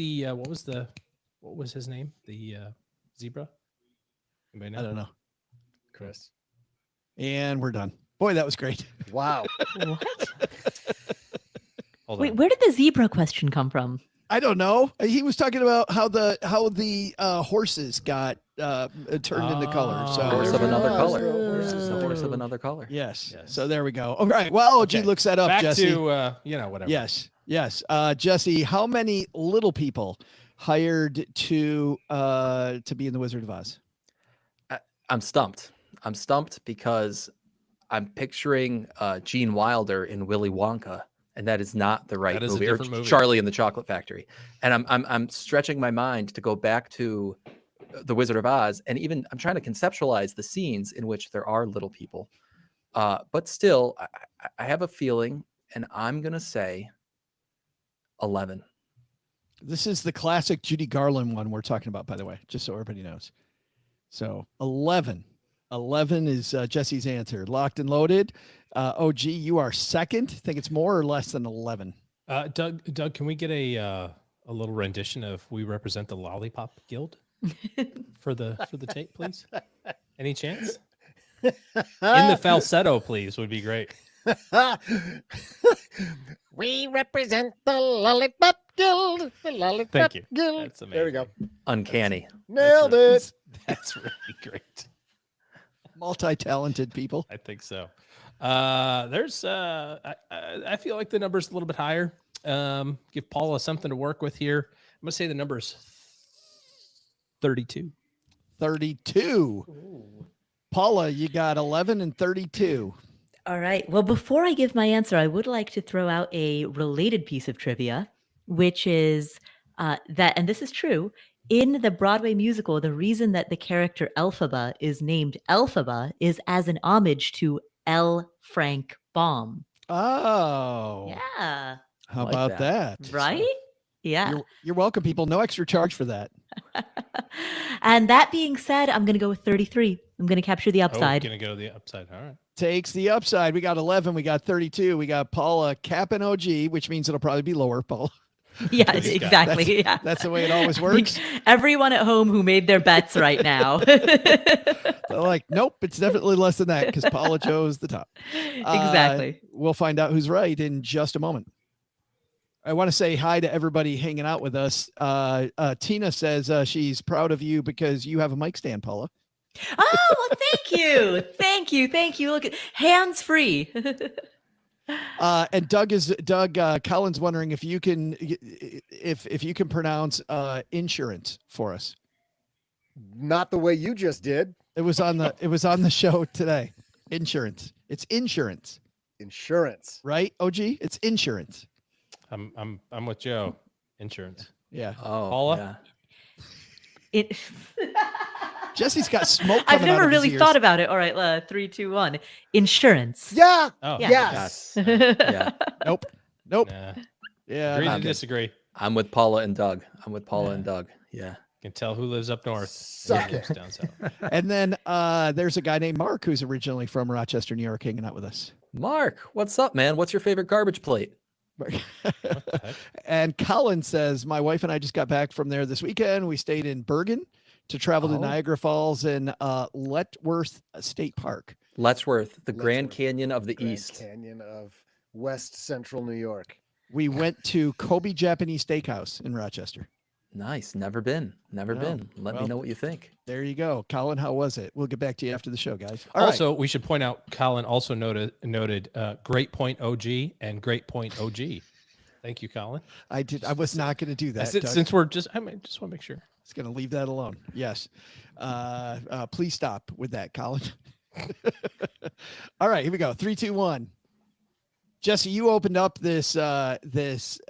[SPEAKER 3] his name? The zebra? Anybody know?
[SPEAKER 1] I don't know.
[SPEAKER 2] Chris.
[SPEAKER 1] And we're done. Boy, that was great.
[SPEAKER 2] Wow.
[SPEAKER 4] What?
[SPEAKER 3] Hold
[SPEAKER 4] Wait,
[SPEAKER 3] on.
[SPEAKER 4] where did the zebra question come from?
[SPEAKER 1] I don't know. He was talking about how the horses got turned into color. So
[SPEAKER 5] Horse of another color. choice of
[SPEAKER 4] Oh.
[SPEAKER 5] another caller.
[SPEAKER 1] Yes.
[SPEAKER 3] Yes.
[SPEAKER 1] So there we go. All right. Well, OG
[SPEAKER 3] Okay.
[SPEAKER 1] looks that up,
[SPEAKER 3] Back
[SPEAKER 1] Jesse.
[SPEAKER 3] to whatever.
[SPEAKER 1] Yes. Yes. Jesse, how many little people hired to be in the Wizard of Oz?
[SPEAKER 5] I'm stumped. I'm stumped because I'm picturing Gene Wilder in Willy Wonka, and that is not the right
[SPEAKER 3] That is a
[SPEAKER 5] movie.
[SPEAKER 3] different movie.
[SPEAKER 5] Charlie and the Chocolate Factory. And I'm stretching my mind to go back to the Wizard of Oz, and even I'm trying to conceptualize the scenes in which there are little people. But still, I have a feeling, and I'm gonna say 11.
[SPEAKER 1] This is the classic Judy Garland one we're talking about, by the way, just so everybody knows. So 11. 11 is Jesse's answer. Locked and loaded. OG, you are second. Think it's more or less than 11?
[SPEAKER 3] Doug, can we get a little rendition of "We Represent the Lollipop Guild" for the tape, please? Any chance? In the falsetto, please, would be great.
[SPEAKER 2] We represent the Lollipop Guild. The Lollipop
[SPEAKER 3] Thank you.
[SPEAKER 2] Guild.
[SPEAKER 3] That's amazing.
[SPEAKER 2] There we go.
[SPEAKER 5] Uncanny.
[SPEAKER 2] Nailed it.
[SPEAKER 3] That's really great.
[SPEAKER 1] Multi-talented people.
[SPEAKER 3] I think so. There's I feel like the number's a little bit higher. Give Paula something to work with here. I'm gonna say the number's 32.
[SPEAKER 1] 32. Paula, you got 11 and 32.
[SPEAKER 4] All right. Well, before I give my answer, I would like to throw out a related piece of trivia, which is that, and this is true, in the Broadway musical, the reason that the character Elphaba is named Elphaba is as an homage to L. Frank Baum.
[SPEAKER 1] Oh.
[SPEAKER 4] Yeah.
[SPEAKER 1] How
[SPEAKER 5] Like
[SPEAKER 1] about that?
[SPEAKER 4] Right? Yeah.
[SPEAKER 1] You're welcome, people. No extra charge for that.
[SPEAKER 4] And that being said, I'm going to go with 33. I'm going to capture the upside.
[SPEAKER 3] Gonna go the upside. All right.
[SPEAKER 1] Takes the upside. We got 11. We got 32. We got Paula capping OG, which means it'll probably be lower, Paula.
[SPEAKER 4] Yeah,
[SPEAKER 3] Please, God.
[SPEAKER 4] exactly. Yeah.
[SPEAKER 1] That's the way it always
[SPEAKER 4] I think
[SPEAKER 1] works.
[SPEAKER 4] everyone at home who made their bets right now.
[SPEAKER 1] They're like, nope, it's definitely less than that because Paula chose the top.
[SPEAKER 4] Exactly.
[SPEAKER 1] We'll find out who's right in just a moment. I want to say hi to everybody hanging out with us. Tina says she's proud of you because you have a mic stand, Paula.
[SPEAKER 4] Oh, well, thank you. Thank you. Thank you. Look at hands free.
[SPEAKER 1] And Doug Collins wondering if you can pronounce insurance for us.
[SPEAKER 2] Not the way you just did.
[SPEAKER 1] It was on the show today. Insurance. It's insurance,
[SPEAKER 2] Insurance.
[SPEAKER 1] right? OG, it's insurance.
[SPEAKER 3] I'm with Joe. Insurance.
[SPEAKER 1] Yeah.
[SPEAKER 5] Oh,
[SPEAKER 3] Paula?
[SPEAKER 5] yeah.
[SPEAKER 1] Jesse's got smoke.
[SPEAKER 4] I've
[SPEAKER 1] coming out
[SPEAKER 4] never
[SPEAKER 1] of his
[SPEAKER 4] really
[SPEAKER 1] ears.
[SPEAKER 4] thought about it. All right, 3, 2, 1. Insurance.
[SPEAKER 2] Yeah.
[SPEAKER 3] Oh,
[SPEAKER 4] Yeah.
[SPEAKER 2] Yes.
[SPEAKER 5] Yeah.
[SPEAKER 1] Nope.
[SPEAKER 3] Nah.
[SPEAKER 1] Yeah.
[SPEAKER 3] Agree
[SPEAKER 1] not
[SPEAKER 3] to
[SPEAKER 1] good.
[SPEAKER 3] disagree.
[SPEAKER 5] I'm with Paula and Doug.
[SPEAKER 3] Yeah.
[SPEAKER 5] Yeah.
[SPEAKER 3] Can tell who lives up north.
[SPEAKER 2] Suck
[SPEAKER 3] who
[SPEAKER 2] it.
[SPEAKER 3] lives down south.
[SPEAKER 1] And then there's a guy named Mark who's originally from Rochester, New York, hanging out with us.
[SPEAKER 5] Mark, what's up, man? What's your favorite garbage plate?
[SPEAKER 3] What the heck?
[SPEAKER 1] And Colin says, my wife and I just got back from there this weekend. We stayed in Bergen to travel to
[SPEAKER 5] Oh.
[SPEAKER 1] Niagara Falls and Letchworth State Park.
[SPEAKER 5] Letchworth, the Grand
[SPEAKER 2] Letchworth.
[SPEAKER 5] Canyon of the
[SPEAKER 2] Grand
[SPEAKER 5] East.
[SPEAKER 2] Canyon of West Central New York.
[SPEAKER 1] We went to Kobe Japanese Steakhouse in Rochester.
[SPEAKER 5] Nice. Never been. Never
[SPEAKER 1] No.
[SPEAKER 5] been. Let
[SPEAKER 1] Well,
[SPEAKER 5] me know what you think.
[SPEAKER 1] There you go. Colin, how was it? We'll get back to you after the show, guys. All right.
[SPEAKER 3] Also, we should point out Colin also noted great point OG and great point OG. Thank you, Colin.
[SPEAKER 1] I was not going to do that. Doug.
[SPEAKER 3] Since we're just want to make sure.
[SPEAKER 1] It's going to leave that alone. Yes. Please stop with that, Colin. All right, here we go. 3, 2, 1. Jesse, you opened up this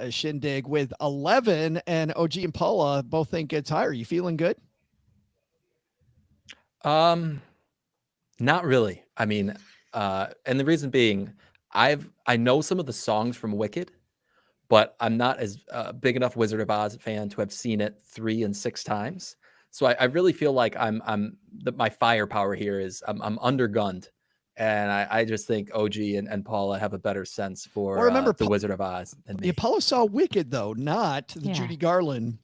[SPEAKER 1] shindig with 11, and OG and Paula both think it's higher. You feeling good?
[SPEAKER 5] Not really. I mean, and the reason being, I know some of the songs from Wicked, but I'm not as big enough Wizard of Oz fan to have seen it 3 and 6 times. So I really feel like my firepower here is I'm undergunned, and I just think OG and Paula have a better sense for
[SPEAKER 1] Well, remember,
[SPEAKER 5] the Wizard of Oz than me.
[SPEAKER 1] Yeah, Paula saw Wicked, though, not the
[SPEAKER 4] Yeah.
[SPEAKER 1] Judy Garland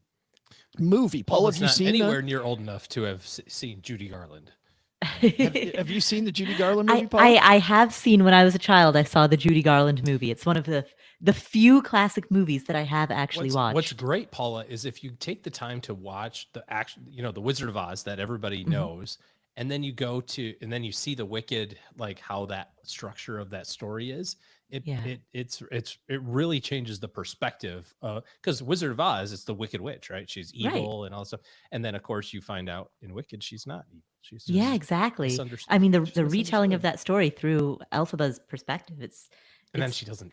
[SPEAKER 1] movie. Paula,
[SPEAKER 3] Paula's
[SPEAKER 1] have you
[SPEAKER 3] not
[SPEAKER 1] seen
[SPEAKER 3] anywhere near old enough to have seen Judy Garland.
[SPEAKER 1] have you seen the Judy Garland movie, Paula?
[SPEAKER 4] I have seen when I was a child. I saw the Judy Garland movie. It's one of the few classic movies that I have actually watched.
[SPEAKER 3] What's great, Paula, is if you take the time to watch the the Wizard of Oz that everybody knows, and then you go to, and then you see the Wicked, like how that structure of that story is. It really changes the perspective. Because Wizard of Oz, it's the Wicked Witch, right? She's evil and all that stuff. And then of course you find out in Wicked she's not evil. She's just
[SPEAKER 4] exactly. I mean, the retelling of that story through Elphaba's perspective,
[SPEAKER 3] and then she doesn't,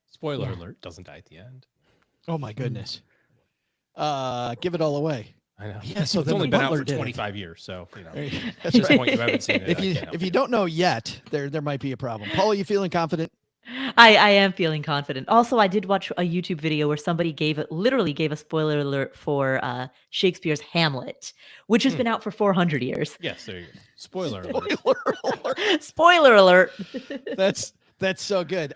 [SPEAKER 3] spoiler alert, doesn't die at the end.
[SPEAKER 1] Oh my goodness. Give it all away.
[SPEAKER 3] I know.
[SPEAKER 1] Yeah, so
[SPEAKER 3] it's only been out for 25 years, so at this point you haven't seen it.
[SPEAKER 1] If you don't know yet, there might be a problem. Paula, you feeling confident?
[SPEAKER 4] I am feeling confident. Also, I did watch a YouTube video where somebody literally gave a spoiler alert for Shakespeare's Hamlet, which has been out for 400 years.
[SPEAKER 3] Yes, there you go. Spoiler alert.
[SPEAKER 4] Spoiler alert.
[SPEAKER 1] That's so good.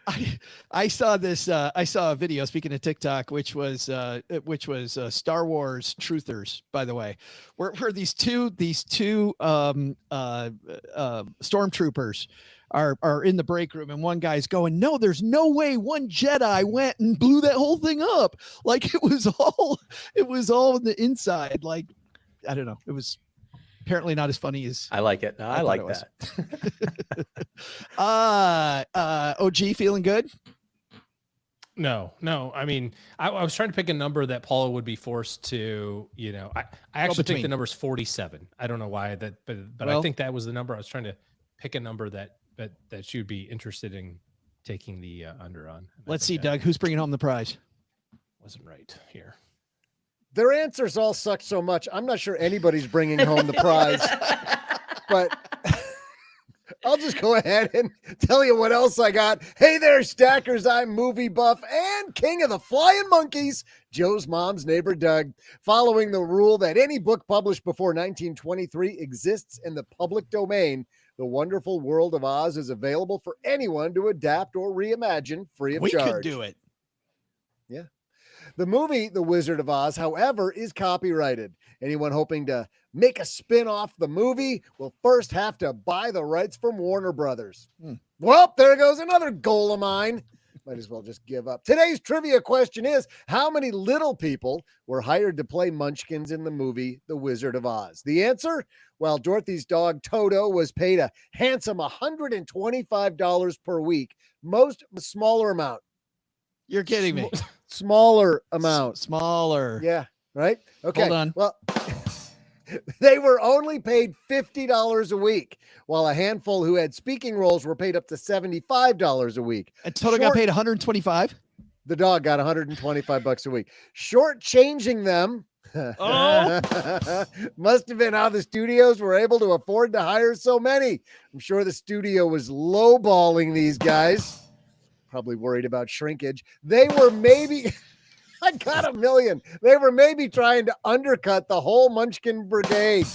[SPEAKER 1] I saw this. I saw a video. Speaking of TikTok, which was Star Wars truthers, by the way, where these two stormtroopers are in the break room, and one guy's going, "No, there's no way one Jedi went and blew that whole thing up. Like it was all in the inside. Like I don't know. It was." Apparently not as funny as
[SPEAKER 5] I like it. I like
[SPEAKER 1] that. OG feeling good?
[SPEAKER 3] No. I mean, I was trying to pick a number that Paula would be forced to, I actually think the number's 47. I don't know why but I think that was the number. I was trying to pick a number that she would be interested in taking the under on.
[SPEAKER 1] Let's see, Doug, who's bringing home the prize?
[SPEAKER 3] Wasn't right here.
[SPEAKER 2] Their answers all suck so much. I'm not sure anybody's bringing home the prize, but I'll just go ahead and tell you what else I got. Hey there, stackers. I'm movie buff and king of the flying monkeys, Joe's mom's neighbor, Doug. Following the rule that any book published before 1923 exists in the public domain, The Wonderful World of Oz is available for anyone to adapt or reimagine free of charge.
[SPEAKER 1] We could do it.
[SPEAKER 2] Yeah. The movie, The Wizard of Oz, however, is copyrighted. Anyone hoping to make a spin-off the movie will first have to buy the rights from Warner Brothers. Well, there goes another goal of mine. Might as well just give up. Today's trivia question is, how many little people were hired to play Munchkins in the movie The Wizard of Oz? The answer? Well, Dorothy's dog Toto was paid a handsome $125 per week, most smaller amount.
[SPEAKER 1] You're kidding me.
[SPEAKER 2] Smaller amount.
[SPEAKER 1] Smaller.
[SPEAKER 2] Yeah. Right. Okay.
[SPEAKER 1] Hold on.
[SPEAKER 2] Well, they were only paid $50 a week, while a handful who had speaking roles were paid up to $75 a week.
[SPEAKER 1] And Toto got paid 125.
[SPEAKER 2] The dog got $125 a week. Shortchanging them. Must have been how the studios were able to afford to hire so many. I'm sure the studio was lowballing these guys. Probably worried about shrinkage. They were maybe, I got $1 million. They were maybe trying to undercut the whole Munchkin brigade.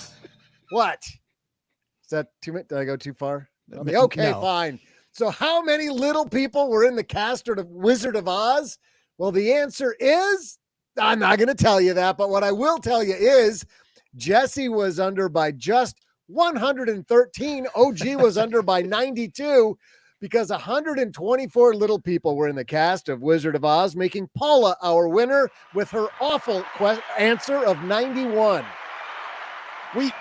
[SPEAKER 2] What? Is that too much? Did I go too far? Okay, no. Fine. So how many little people were in the cast of Wizard of Oz? Well, the answer is, I'm not going to tell you that, but what I will tell you is Jesse was under by just 113. OG was under by 92. Because 124 little people were in the cast of Wizard of Oz, making Paula our winner with her awful answer of 91.
[SPEAKER 1] Wait,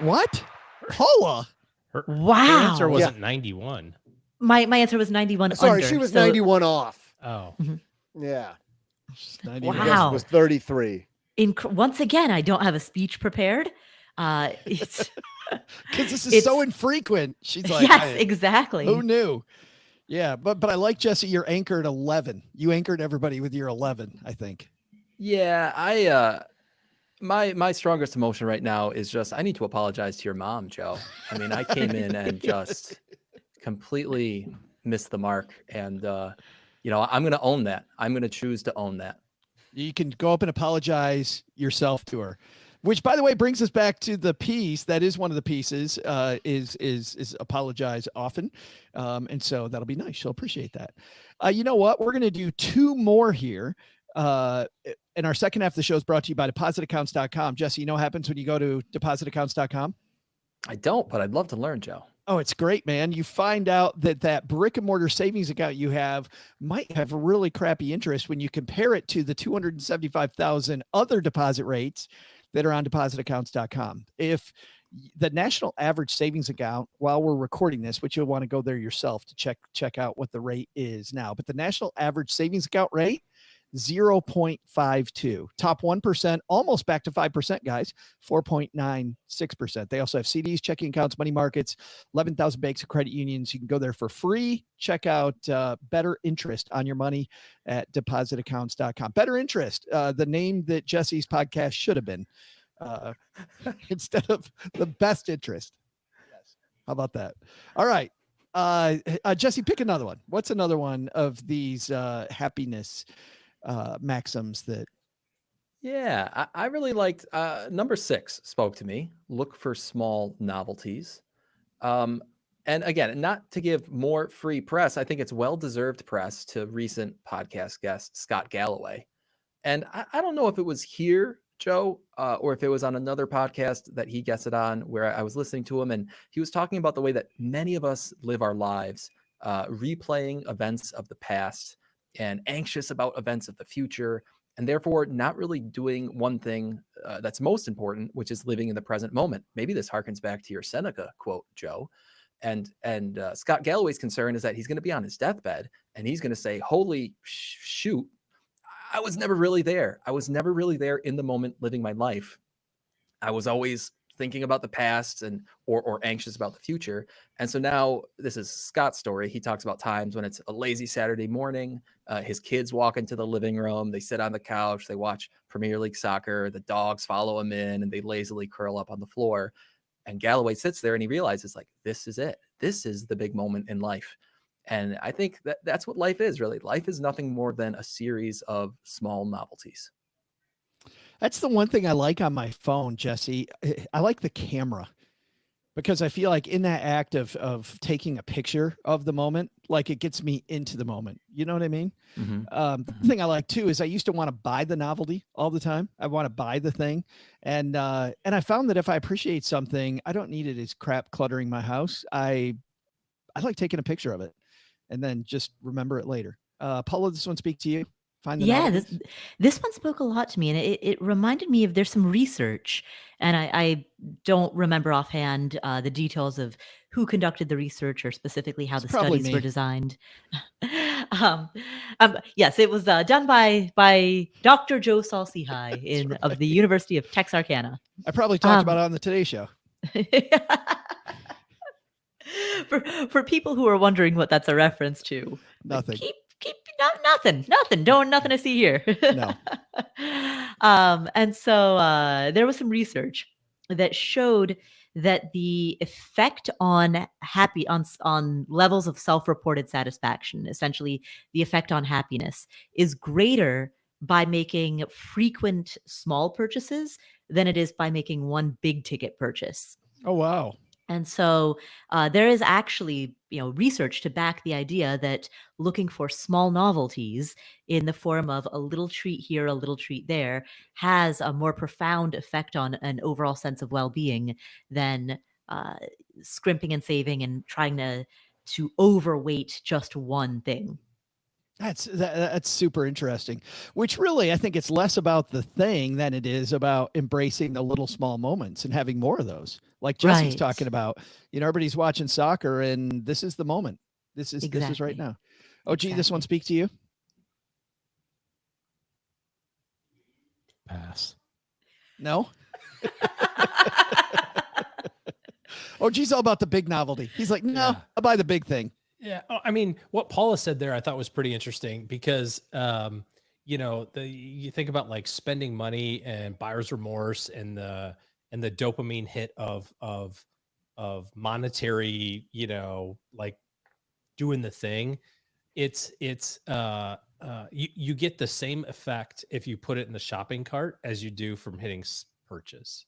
[SPEAKER 1] what? Paula?
[SPEAKER 3] Her answer wasn't 91.
[SPEAKER 4] My answer was 91.
[SPEAKER 2] Sorry, she was 91 off.
[SPEAKER 3] Oh.
[SPEAKER 2] Yeah.
[SPEAKER 1] 91.
[SPEAKER 4] Wow.
[SPEAKER 2] It was 33.
[SPEAKER 4] Once again, I don't have a speech prepared. It's
[SPEAKER 1] because this is so infrequent. She's like,
[SPEAKER 4] yes, exactly.
[SPEAKER 1] Who knew? Yeah, but I like, Jesse, you're anchored 11. You anchored everybody with your 11, I think.
[SPEAKER 5] Yeah, my strongest emotion right now is just I need to apologize to your mom, Joe. I mean, I came in and just completely missed the mark, and I'm going to own that. I'm going to choose to own that.
[SPEAKER 1] You can go up and apologize yourself to her. Which, by the way, brings us back to the piece. That is one of the pieces. Is apologize often, and so that'll be nice. She'll appreciate that. You know what? We're going to do two more here. And our second half of the show is brought to you by depositaccounts.com. Jesse, you know what happens when you go to depositaccounts.com?
[SPEAKER 5] I don't, but I'd love to learn, Joe.
[SPEAKER 1] Oh, it's great, man. You find out that brick and mortar savings account you have might have a really crappy interest when you compare it to the 275,000 other deposit rates that are on depositaccounts.com. If The national average savings account, while we're recording this, which you'll want to go there yourself to check out what the rate is now, but the national average savings account rate, 0.52. Top 1%, almost back to 5%, guys, 4.96%. They also have CDs, checking accounts, money markets, 11,000 banks and credit unions. You can go there for free. Check out Better Interest on your money at depositaccounts.com. Better Interest, the name that Jesse's podcast should have been, instead of the Best Interest. Yes. How about that? All right. Jesse, pick another one. What's another one of these happiness maxims that?
[SPEAKER 5] Yeah, I really liked number 6 spoke to me. Look for small novelties. And again, not to give more free press, I think it's well-deserved press to recent podcast guest Scott Galloway. And I don't know if it was here, Joe, or if it was on another podcast that he guessed it on, where I was listening to him, and he was talking about the way that many of us live our lives, replaying events of the past and anxious about events of the future, and therefore not really doing one thing that's most important, which is living in the present moment. Maybe this harkens back to your Seneca quote, Joe. And Scott Galloway's concern is that he's going to be on his deathbed and he's going to say, holy shoot, I was never really there. I was never really there in the moment living my life. I was always thinking about the past or anxious about the future. And so now this is Scott's story. He talks about times when it's a lazy Saturday morning. His kids walk into the living room. They sit on the couch. They watch Premier League soccer. The dogs follow him in and they lazily curl up on the floor. And Galloway sits there and he realizes, like, this is it. This is the big moment in life. And I think that's what life is, really. Life is nothing more than a series of small novelties.
[SPEAKER 1] That's the one thing I like on my phone, Jesse. I like the camera, because I feel like in that act of taking a picture of the moment, like it gets me into the moment. You know what I mean? The thing I like too is I used to want to buy the novelty all the time. I want to buy the thing. And I found that if I appreciate something, I don't need it as crap cluttering my house. I like taking a picture of it and then just remember it later. Paula, this one speak to you? Find the
[SPEAKER 4] Yeah,
[SPEAKER 1] novelties?
[SPEAKER 4] this one spoke a lot to me, and it reminded me of, there's some research, and I don't remember offhand the details of who conducted the research or specifically how
[SPEAKER 1] It's
[SPEAKER 4] the
[SPEAKER 1] probably
[SPEAKER 4] studies were
[SPEAKER 1] me.
[SPEAKER 4] designed. Yes, it was done by Dr. Joe Saul-Sehy of the University of Texarkana.
[SPEAKER 1] I probably talked
[SPEAKER 4] Um,
[SPEAKER 1] about it on the Today Show.
[SPEAKER 4] for people who are wondering what that's a reference to,
[SPEAKER 1] Nothing.
[SPEAKER 4] keep nothing, nothing to see here.
[SPEAKER 1] No.
[SPEAKER 4] And so there was some research that showed that the effect on on levels of self-reported satisfaction, essentially the effect on happiness, is greater by making frequent small purchases than it is by making one big ticket purchase.
[SPEAKER 1] Oh, wow.
[SPEAKER 4] And so there is actually, research to back the idea that looking for small novelties in the form of a little treat here, a little treat there, has a more profound effect on an overall sense of well-being than scrimping and saving and trying to overweight just one thing.
[SPEAKER 1] That's super interesting, which really, I think it's less about the thing than it is about embracing the little small moments and having more of those. Like Jesse's
[SPEAKER 4] Right.
[SPEAKER 1] talking about, everybody's watching soccer and this is the moment. This is right
[SPEAKER 4] Exactly.
[SPEAKER 1] now. Oh, gee, this one speak to you?
[SPEAKER 3] Pass.
[SPEAKER 1] No? Oh, geez, all about the big novelty. He's like, no,
[SPEAKER 3] Yeah.
[SPEAKER 1] I'll buy the big thing.
[SPEAKER 3] Yeah. Oh, I mean, what Paula said there, I thought was pretty interesting because, you think about like spending money and buyer's remorse and the dopamine hit of monetary, like doing the thing. You get the same effect if you put it in the shopping cart as you do from hitting purchase.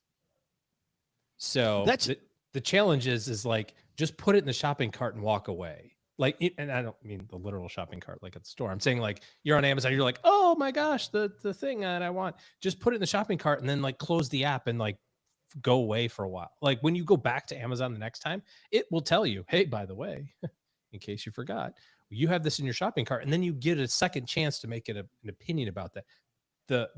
[SPEAKER 3] So the challenge is like, just put it in the shopping cart and walk away. Like, and I don't mean the literal shopping cart, like at the store. I'm saying like you're on Amazon, you're like, oh my gosh, the thing that I want. Just put it in the shopping cart and then like close the app and like go away for a while. Like when you go back to Amazon the next time, it will tell you, hey, by the way, in case you forgot, you have this in your shopping cart, and then you get a second chance to make it an opinion about that.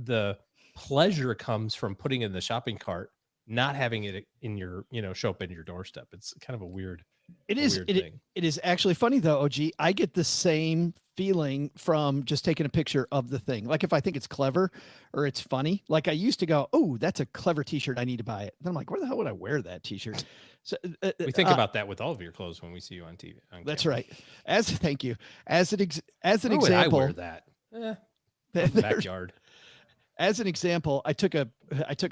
[SPEAKER 3] The pleasure comes from putting it in the shopping cart not having it in your, show up in your doorstep. It's kind of a weird.
[SPEAKER 1] It
[SPEAKER 3] a
[SPEAKER 1] is.
[SPEAKER 3] weird
[SPEAKER 1] It,
[SPEAKER 3] thing.
[SPEAKER 1] it is actually funny though, OG. I get the same feeling from just taking a picture of the thing. Like if I think it's clever or it's funny, like I used to go, "Oh, that's a clever T-shirt. I need to buy it." Then I'm like, "Where the hell would I wear that T-shirt?" So
[SPEAKER 3] We think about that with all of your clothes when we see you on TV.
[SPEAKER 1] That's
[SPEAKER 3] camera.
[SPEAKER 1] right. Thank you. As an
[SPEAKER 3] Where would
[SPEAKER 1] example,
[SPEAKER 3] I wear that? In the
[SPEAKER 1] there's-
[SPEAKER 3] backyard.
[SPEAKER 1] as an example, I took a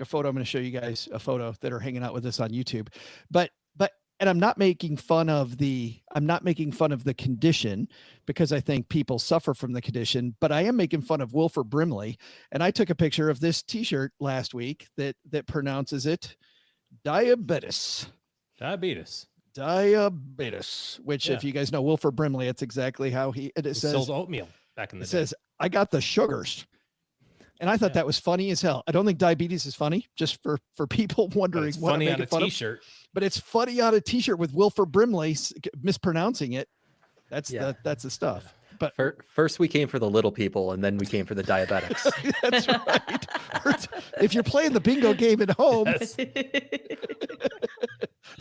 [SPEAKER 1] photo. I'm going to show you guys a photo that are hanging out with us on YouTube, but and I'm not making fun of the condition because I think people suffer from the condition, but I am making fun of Wilford Brimley. And I took a picture of this T-shirt last week that pronounces it diabetes, which if you guys know Wilford Brimley, it's exactly how it says
[SPEAKER 3] sold oatmeal back in the
[SPEAKER 1] it
[SPEAKER 3] day.
[SPEAKER 1] says, "I got the sugars." And I thought that was funny as hell. I don't think diabetes is funny, just for people
[SPEAKER 3] But
[SPEAKER 1] wondering
[SPEAKER 3] it's
[SPEAKER 1] what I'm
[SPEAKER 3] funny on
[SPEAKER 1] making
[SPEAKER 3] a
[SPEAKER 1] fun of.
[SPEAKER 3] T-shirt.
[SPEAKER 1] But it's funny on a T-shirt with Wilford Brimley mispronouncing it. That's the stuff. But
[SPEAKER 5] First we came for the little people, and then we came for the diabetics.
[SPEAKER 1] that's right. If you're playing the bingo game at home,
[SPEAKER 3] Yes.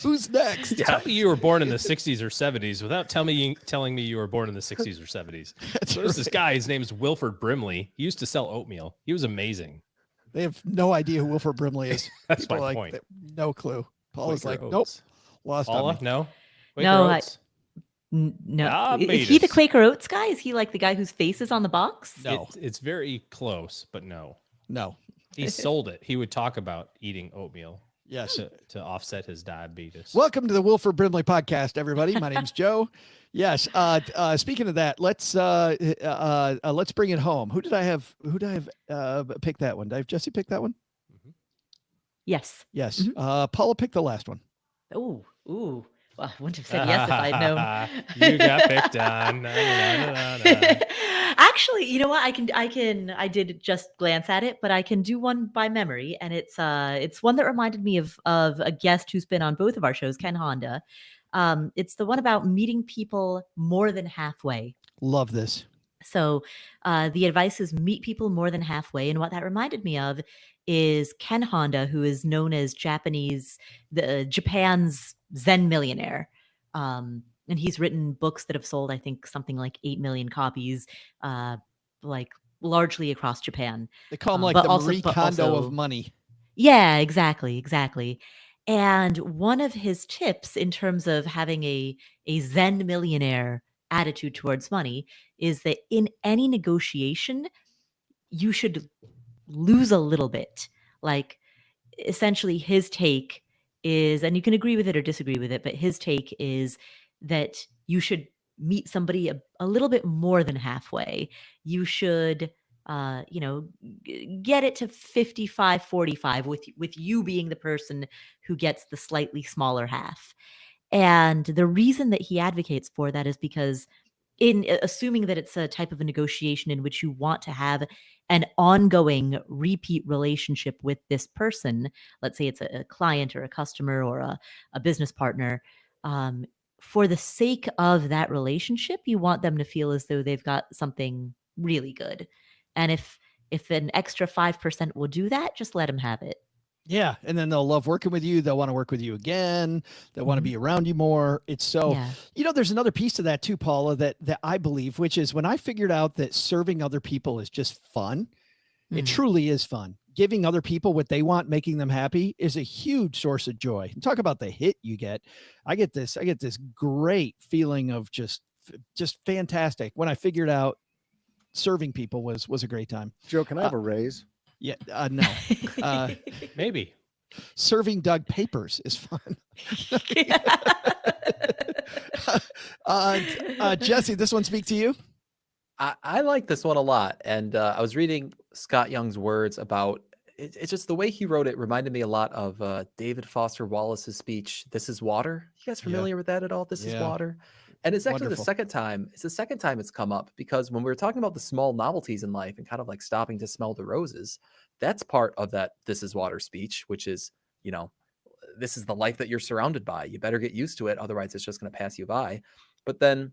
[SPEAKER 1] who's next?
[SPEAKER 3] Tell me you were born in the 60s or 70s without telling me you were born in the 60s or 70s.
[SPEAKER 1] That's
[SPEAKER 3] There's this
[SPEAKER 1] right.
[SPEAKER 3] guy, his name's Wilford Brimley. He used to sell oatmeal. He was amazing.
[SPEAKER 1] They have no idea who Wilford Brimley is.
[SPEAKER 3] That's
[SPEAKER 1] People
[SPEAKER 3] my
[SPEAKER 1] are
[SPEAKER 3] point.
[SPEAKER 1] No clue. Paula's
[SPEAKER 3] Quaker
[SPEAKER 1] like, nope,
[SPEAKER 3] Oats.
[SPEAKER 1] lost on
[SPEAKER 3] Paula,
[SPEAKER 1] me.
[SPEAKER 3] no?
[SPEAKER 4] No,
[SPEAKER 3] Quaker Oats?
[SPEAKER 4] No. Is he the
[SPEAKER 3] Diabetes.
[SPEAKER 4] Quaker Oats guy? Is he like the guy whose face is on the box?
[SPEAKER 1] No.
[SPEAKER 3] It's very close, but no.
[SPEAKER 1] No.
[SPEAKER 3] He sold it. He would talk about eating oatmeal
[SPEAKER 1] Yes.
[SPEAKER 3] to offset his diabetes.
[SPEAKER 1] Welcome to the Wilford Brimley podcast, everybody. My name's Joe. Yes. Speaking of that, let's bring it home. Who did I have pick that one? Did I have Jesse pick that one?
[SPEAKER 4] Yes.
[SPEAKER 1] Yes. Paula picked the last one.
[SPEAKER 4] Oh, ooh. Well, I wouldn't have said yes if I'd known.
[SPEAKER 3] You got picked on. Na, na, na, na, na.
[SPEAKER 4] Actually, you know what? I did just glance at it, but I can do one by memory. And it's one that reminded me of a guest who's been on both of our shows, Ken Honda. It's the one about meeting people more than halfway.
[SPEAKER 1] Love this.
[SPEAKER 4] So the advice is meet people more than halfway. And what that reminded me of is Ken Honda, who is known as Japan's Zen millionaire. And he's written books that have sold, I think, something like 8 million copies, like largely across Japan.
[SPEAKER 1] They call him like
[SPEAKER 4] but
[SPEAKER 1] the
[SPEAKER 4] also-
[SPEAKER 1] Marie
[SPEAKER 4] but
[SPEAKER 1] Kondo
[SPEAKER 4] also-
[SPEAKER 1] of money.
[SPEAKER 4] Yeah, exactly. And one of his tips in terms of having a Zen millionaire attitude towards money is that in any negotiation, you should lose a little bit. Like essentially his take is, and you can agree with it or disagree with it, but his take is that you should meet somebody a little bit more than halfway. You should get it to 55-45 with you being the person who gets the slightly smaller half. And the reason that he advocates for that is because in assuming that it's a type of a negotiation in which you want to have an ongoing repeat relationship with this person, let's say it's a client or a customer or a business partner, for the sake of that relationship, you want them to feel as though they've got something really good. And if an extra 5% will do that, just let them have it.
[SPEAKER 1] Yeah. And then they'll love working with you. They'll want to work with you again. They'll want to be around you more. It's so,
[SPEAKER 4] Yeah.
[SPEAKER 1] there's another piece to that too, Paula, that I believe, which is when I figured out that serving other people is just fun. It truly is fun. Giving other people what they want, making them happy is a huge source of joy. And talk about the hit you get. I get this great feeling of just fantastic. When I figured out serving people was a great time.
[SPEAKER 2] Joe, can I have a raise?
[SPEAKER 1] Yeah. No.
[SPEAKER 3] Maybe.
[SPEAKER 1] Serving Doug papers is fun. Jesse, this one speak to you?
[SPEAKER 5] I like this one a lot. And I was reading Scott Young's words about it's just the way he wrote it reminded me a lot of David Foster Wallace's speech, "This is Water." You guys familiar with that at all? This is
[SPEAKER 1] Yeah.
[SPEAKER 5] water. And it's actually
[SPEAKER 1] Wonderful.
[SPEAKER 5] the second time. It's the second time it's come up because when we were talking about the small novelties in life and kind of like stopping to smell the roses, that's part of that "This is Water" speech, which is, this is the life that you're surrounded by. You better get used to it. Otherwise, it's just going to pass you by. But then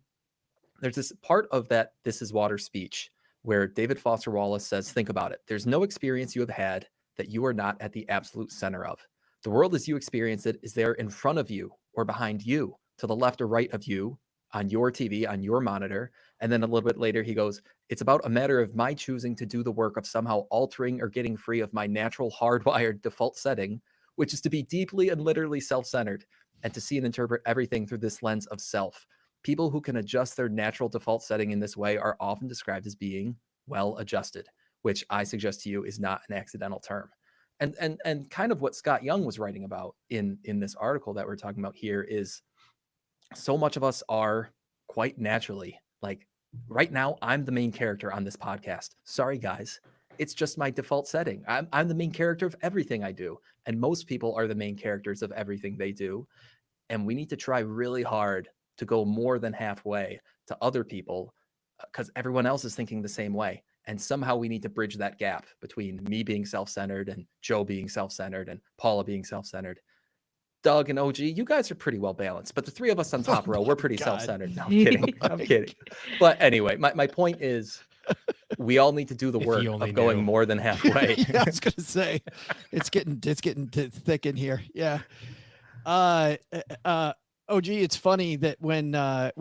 [SPEAKER 5] there's this part of that "This is Water" speech where David Foster Wallace says, think about it. There's no experience you have had that you are not at the absolute center of. The world as you experience it is there in front of you or behind you, to the left or right of you, on your TV, on your monitor. And then a little bit later, he goes, it's about a matter of my choosing to do the work of somehow altering or getting free of my natural hardwired default setting, which is to be deeply and literally self-centered and to see and interpret everything through this lens of self. People who can adjust their natural default setting in this way are often described as being well adjusted, which I suggest to you is not an accidental term. And kind of what Scott Young was writing about in this article that we're talking about here is so much of us are quite naturally, like right now, I'm the main character on this podcast. Sorry, guys. It's just my default setting. I'm the main character of everything I do. And most people are the main characters of everything they do. And we need to try really hard to go more than halfway to other people because everyone else is thinking the same way. And somehow we need to bridge that gap between me being self-centered and Joe being self-centered and Paula being self-centered. Doug and OG, you guys are pretty well balanced, but the three of us on top row, we're pretty self-centered. No, I'm kidding. I'm kidding. But anyway, my point is we all need to do the work of going more than halfway.
[SPEAKER 1] Yeah, I was going to say, it's getting thick in here. Yeah. OG, it's funny that when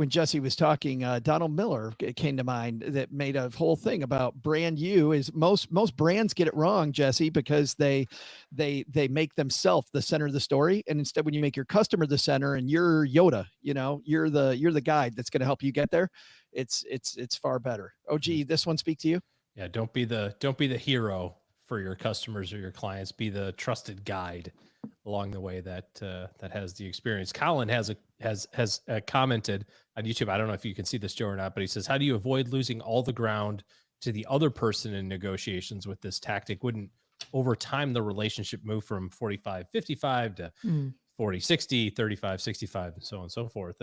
[SPEAKER 1] Jesse was talking, Donald Miller came to mind that made a whole thing about brand you is most brands get it wrong, Jesse, because they make themselves the center of the story. And instead, when you make your customer the center and you're Yoda, you're the guide that's going to help you get there. It's far better. OG, this one speak to you?
[SPEAKER 3] Yeah. Don't be the hero for your customers or your clients. Be the trusted guide along the way that has the experience. Colin has commented on YouTube. I don't know if you can see this, Joe, or not, but he says, how do you avoid losing all the ground to the other person in negotiations with this tactic? Wouldn't over time the relationship move from 45-55 to 40-60, 35-65, and so on and so forth?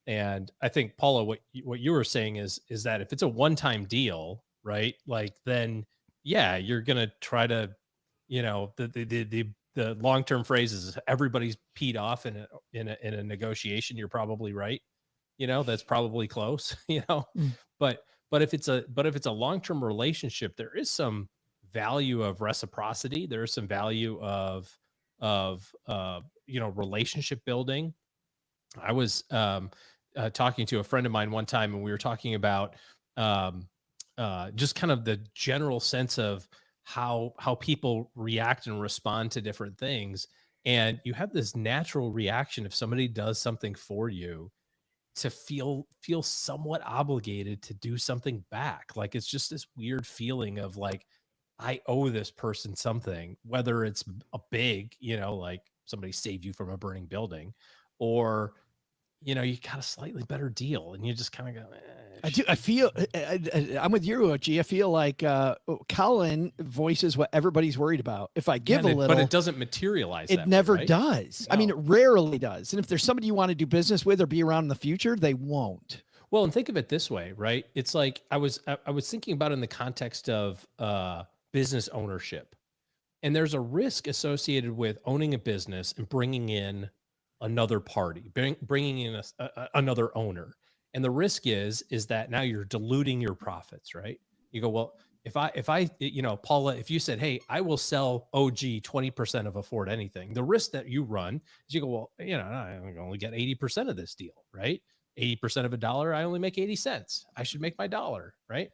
[SPEAKER 3] And I think, Paula, what you were saying is that if it's a one-time deal, right? Then yeah, you're gonna try to, the long-term phrase is everybody's peed off in a negotiation. You're probably right. That's probably close, but if it's a long-term relationship, there is some value of reciprocity. There is some value of relationship building. I was talking to a friend of mine one time, and we were talking about just kind of the general sense of how people react and respond to different things. And you have this natural reaction if somebody does something for you to feel somewhat obligated to do something back. Like it's just this weird feeling of like, I owe this person something, whether it's a big, like somebody saved you from a burning building, or you got a slightly better deal and you just kind of go,
[SPEAKER 1] I feel I'm with you, OG. I feel like Colin voices what everybody's worried about. If I give a little,
[SPEAKER 3] but it doesn't materialize.
[SPEAKER 1] It never does.
[SPEAKER 3] No.
[SPEAKER 1] I mean, it rarely does. And if there's somebody you want to do business with or be around in the future, they won't.
[SPEAKER 3] Well, and think of it this way, right? It's like I was thinking about it in the context of business ownership, and there's a risk associated with owning a business and bringing in another party, bringing in another owner. And the risk is that now you're diluting your profits, right? You go, well, if I, Paula, if you said, hey, I will sell OG 20% of Afford Anything, the risk that you run is you go, well, I only get 80% of this deal, right? 80% of $1, I only make 80 cents. I should make my $1, right?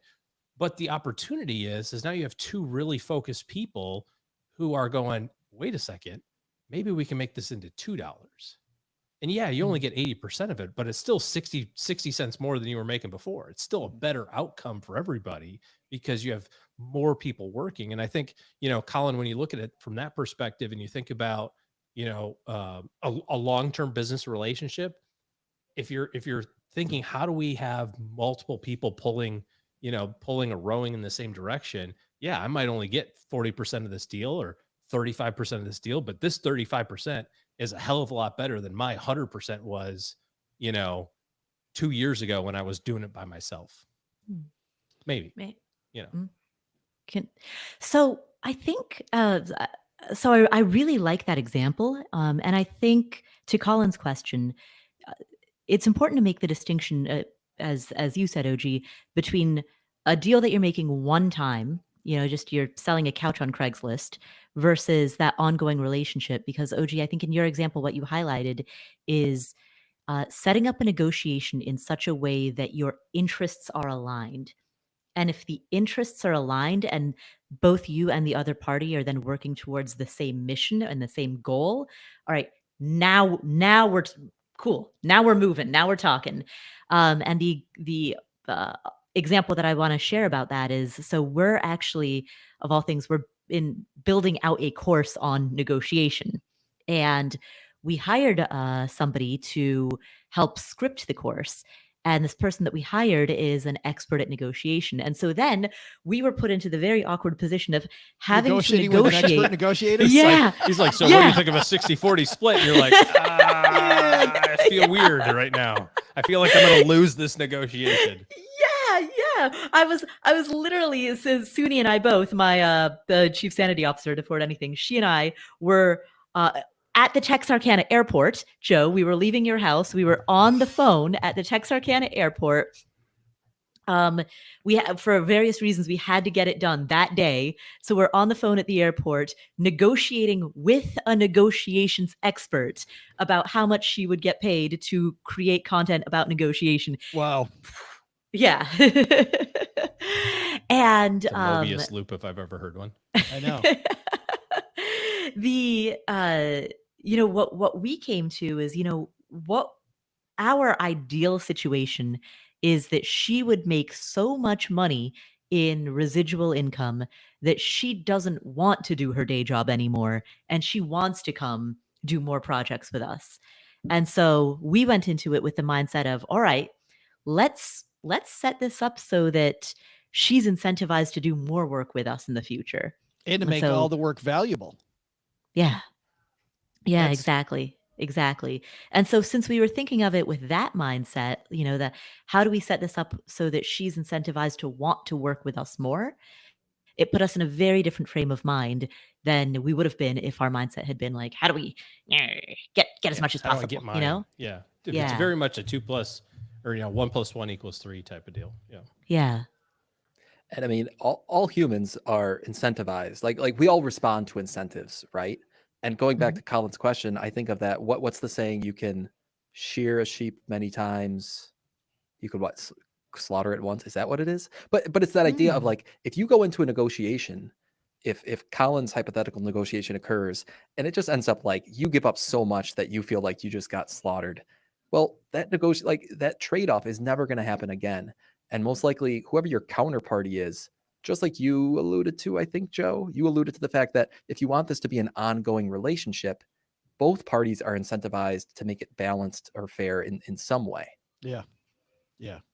[SPEAKER 3] But the opportunity is now you have two really focused people who are going, wait a second, maybe we can make this into $2. And yeah, you only get 80% of it, but it's still 60 cents more than you were making before. It's still a better outcome for everybody because you have more people working. And I think, Colin, when you look at it from that perspective and you think about, a long-term business relationship, if you're thinking, how do we have multiple people pulling or rowing in the same direction? Yeah, I might only get 40% of this deal or 35% of this deal, but this 35% is a hell of a lot better than my 100% was, 2 years ago when I was doing it by myself. Maybe.
[SPEAKER 4] So I think, I really like that example. And I think to Colin's question, it's important to make the distinction, as you said, OG, between a deal that you're making one time, just you're selling a couch on Craigslist, versus that ongoing relationship. Because OG, I think in your example, what you highlighted is setting up a negotiation in such a way that your interests are aligned. And if the interests are aligned and both you and the other party are then working towards the same mission and the same goal, all right, now we're cool. Now we're moving. Now we're talking. And the example that I want to share about that is, so we're actually, of all things, we're in building out a course on negotiation, and we hired somebody to help script the course. And this person that we hired is an expert at negotiation. And so then we were put into the very awkward position of having
[SPEAKER 1] Negotiating
[SPEAKER 4] to
[SPEAKER 1] with an
[SPEAKER 4] negotiate.
[SPEAKER 1] expert negotiator.
[SPEAKER 4] Yeah.
[SPEAKER 3] He's like, so what do you think of a 60-40 split? And you're like, I feel weird right now. I feel like I'm going to lose this negotiation.
[SPEAKER 4] Yeah. I was literally, so Suni and I both, my the chief sanity officer to Fort Anything, she and I were at the Texarkana airport. Joe, we were leaving your house. We were on the phone at the Texarkana airport. For various reasons, we had to get it done that day. So we're on the phone at the airport negotiating with a negotiations expert about how much she would get paid to create content about negotiation.
[SPEAKER 1] Wow.
[SPEAKER 4] Yeah. And
[SPEAKER 3] It's a Mobius loop if I've ever heard one.
[SPEAKER 1] I know.
[SPEAKER 4] What we came to is, what our ideal situation is that she would make so much money in residual income that she doesn't want to do her day job anymore, and she wants to come do more projects with us. And so we went into it with the mindset of, all right, let's set this up so that she's incentivized to do more work with us in the future.
[SPEAKER 1] And to
[SPEAKER 4] And
[SPEAKER 1] make
[SPEAKER 4] so-
[SPEAKER 1] all the work valuable.
[SPEAKER 4] Yeah. Yeah,
[SPEAKER 1] That's-
[SPEAKER 4] exactly. And so since we were thinking of it with that mindset, that how do we set this up so that she's incentivized to want to work with us more? It put us in a very different frame of mind than we would have been if our mindset had been like, how do we get as much as
[SPEAKER 3] How do I
[SPEAKER 4] possible,
[SPEAKER 3] get mine? Yeah. If it's
[SPEAKER 4] Yeah.
[SPEAKER 3] very much a 2 plus or 1 + 1 = 3 type of deal. Yeah.
[SPEAKER 4] Yeah.
[SPEAKER 5] And I mean, all humans are incentivized. Like we all respond to incentives, right? And going back to Colin's question, I think of that. What's the saying? You can shear a sheep many times. You could slaughter it once. Is that what it is? But it's that idea of like, if you go into a negotiation, if Colin's hypothetical negotiation occurs and it just ends up like you give up so much that you feel like you just got slaughtered, well, that trade-off is never going to happen again. And most likely, whoever your counterparty is, just like you alluded to, I think, Joe, you alluded to the fact that if you want this to be an ongoing relationship, both parties are incentivized to make it balanced or fair in some way.
[SPEAKER 1] Yeah.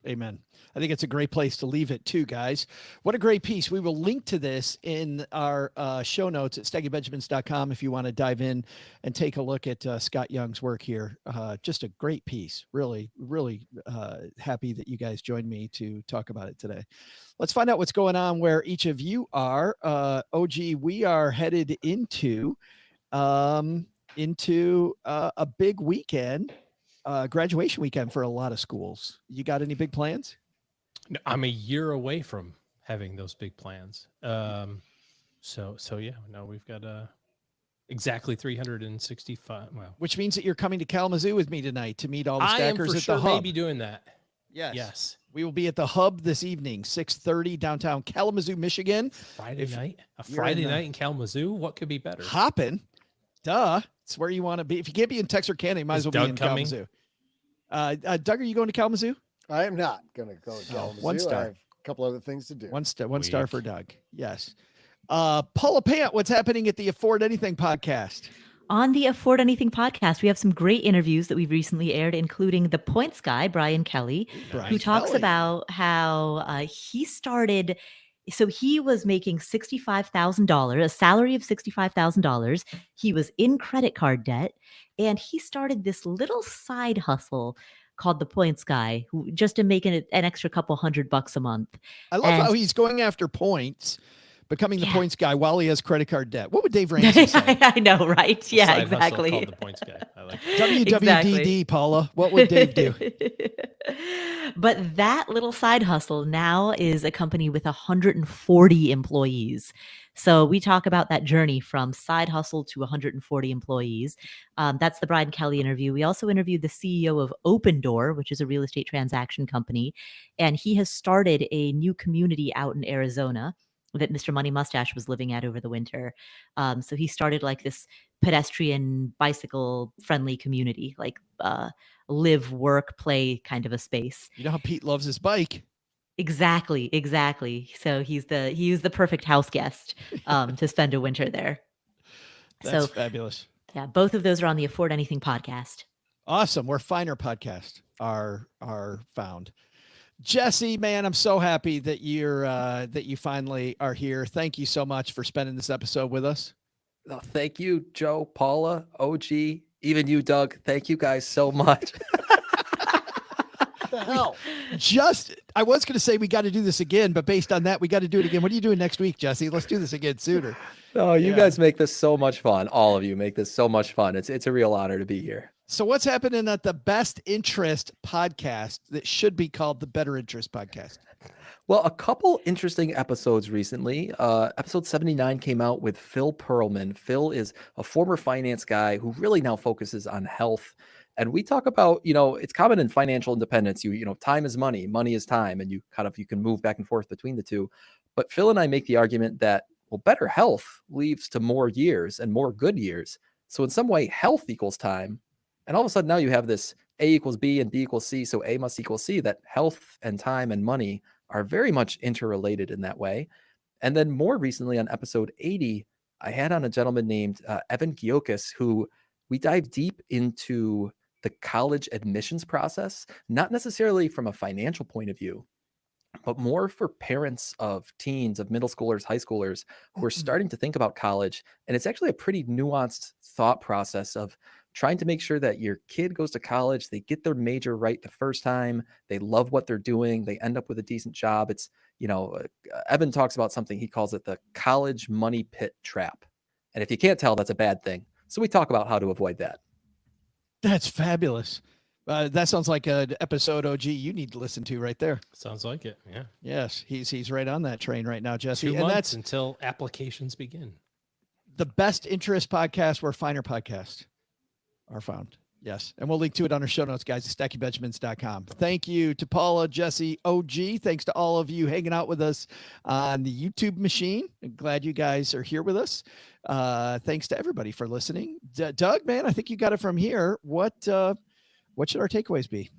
[SPEAKER 1] Amen. I think it's a great place to leave it too, guys. What a great piece. We will link to this in our show notes at staggybenjamins.com if you want to dive in and take a look at Scott Young's work here. Just a great piece. Really, really happy that you guys joined me to talk about it today. Let's find out what's going on where each of you are. OG, we are headed into a big weekend. Graduation weekend for a lot of schools. You got any big plans?
[SPEAKER 3] No, I'm a year away from having those big plans. So yeah, no, we've got exactly 365. Well,
[SPEAKER 1] Which means that you're coming to Kalamazoo with me tonight to meet all the
[SPEAKER 3] I am
[SPEAKER 1] stackers
[SPEAKER 3] for
[SPEAKER 1] at
[SPEAKER 3] sure
[SPEAKER 1] the hub.
[SPEAKER 3] maybe doing that.
[SPEAKER 1] Yes. We will be at the hub this evening, 6:30 downtown Kalamazoo, Michigan.
[SPEAKER 3] Friday
[SPEAKER 1] If
[SPEAKER 3] night, a
[SPEAKER 1] you're
[SPEAKER 3] Friday
[SPEAKER 1] in the-
[SPEAKER 3] night in Kalamazoo. What could be better?
[SPEAKER 1] Hopping. Duh. It's where you want to be. If you can't be in Texarkana, you might
[SPEAKER 3] Is
[SPEAKER 1] as well be
[SPEAKER 3] Doug
[SPEAKER 1] in
[SPEAKER 3] coming?
[SPEAKER 1] Kalamazoo. Doug, are you going to Kalamazoo?
[SPEAKER 2] I am not going to go to
[SPEAKER 1] Oh,
[SPEAKER 2] Kalamazoo.
[SPEAKER 1] one star.
[SPEAKER 2] I have a couple other things to do.
[SPEAKER 1] One star
[SPEAKER 3] Weak.
[SPEAKER 1] for Doug. Yes. Paula Pant, what's happening at the Afford Anything podcast?
[SPEAKER 4] On the Afford Anything podcast, we have some great interviews that we've recently aired, including the points guy, Brian Kelly,
[SPEAKER 1] Brian
[SPEAKER 4] who talks
[SPEAKER 1] Kelly.
[SPEAKER 4] about how he started. So he was making $65,000, a salary of $65,000. He was in credit card debt, and he started this little side hustle called the Points Guy, just to make an extra couple $100 a month.
[SPEAKER 1] I love how
[SPEAKER 4] And-
[SPEAKER 1] he's going after points, becoming the
[SPEAKER 4] Yeah.
[SPEAKER 1] points guy while he has credit card debt. What would Dave Ramsey say?
[SPEAKER 4] I know, right?
[SPEAKER 3] A
[SPEAKER 4] Yeah,
[SPEAKER 3] side hustle
[SPEAKER 4] exactly.
[SPEAKER 3] Called the points guy. I like it.
[SPEAKER 1] WWDD, Paula. What would Dave do?
[SPEAKER 4] But that little side hustle now is a company with 140 employees. So we talk about that journey from side hustle to 140 employees. That's the Brian Kelly interview. We also interviewed the CEO of Open Door, which is a real estate transaction company. And he has started a new community out in Arizona that Mr. Money Mustache was living at over the winter. So he started like this pedestrian bicycle friendly community, like live, work, play kind of a space.
[SPEAKER 1] You know how Pete loves his bike.
[SPEAKER 4] Exactly. So he was the perfect house guest to spend a winter there.
[SPEAKER 1] That's fabulous.
[SPEAKER 4] Yeah, both of those are on the Afford Anything podcast.
[SPEAKER 1] Awesome. Where finer podcasts are found. Jesse, man, I'm so happy that you finally are here. Thank you so much for spending this episode with us.
[SPEAKER 5] Oh, thank you, Joe, Paula, OG, even you, Doug. Thank you guys so much.
[SPEAKER 2] What the hell?
[SPEAKER 1] I was going to say we got to do this again, but based on that, we got to do it again. What are you doing next week, Jesse? Let's do this again sooner.
[SPEAKER 5] Oh, you guys make this so much fun. All of you make this so much fun. It's a real honor to be here.
[SPEAKER 1] So what's happening at the Best Interest podcast that should be called the Better Interest podcast?
[SPEAKER 5] Well, a couple interesting episodes recently. Episode 79 came out with Phil Perlman. Phil is a former finance guy who really now focuses on health. And we talk about, it's common in financial independence. Time is money, money is time, and you can move back and forth between the two. But Phil and I make the argument that, better health leads to more years and more good years. So in some way, health equals time. And all of a sudden now you have this A equals B and B equals C. So A must equal C, that health and time and money are very much interrelated in that way. And then more recently on episode 80, I had on a gentleman named Evan Giokis, who we dive deep into the college admissions process, not necessarily from a financial point of view, but more for parents of teens, of middle schoolers, high schoolers who are starting to think about college. And it's actually a pretty nuanced thought process of trying to make sure that your kid goes to college, they get their major right the first time, they love what they're doing, they end up with a decent job. It's, Evan talks about something, he calls it the college money pit trap. And if you can't tell, that's a bad thing. So we talk about how to avoid that.
[SPEAKER 1] That's fabulous. That sounds like an episode, OG, you need to listen to right there.
[SPEAKER 3] Sounds like it. Yeah.
[SPEAKER 1] Yes, he's right on that train right now, Jesse.
[SPEAKER 3] 2
[SPEAKER 1] and
[SPEAKER 3] months
[SPEAKER 1] that's
[SPEAKER 3] until applications begin.
[SPEAKER 1] the Best Interest podcast where finer podcasts are found. Yes. And we'll link to it on our show notes, guys, at stackingbenjamins.com. Thank you to Paula, Jesse, OG. Thanks to all of you hanging out with us on the YouTube machine. I'm glad you guys are here with us. Thanks to everybody for listening. Doug, man, I think you got it from here. What should our takeaways be?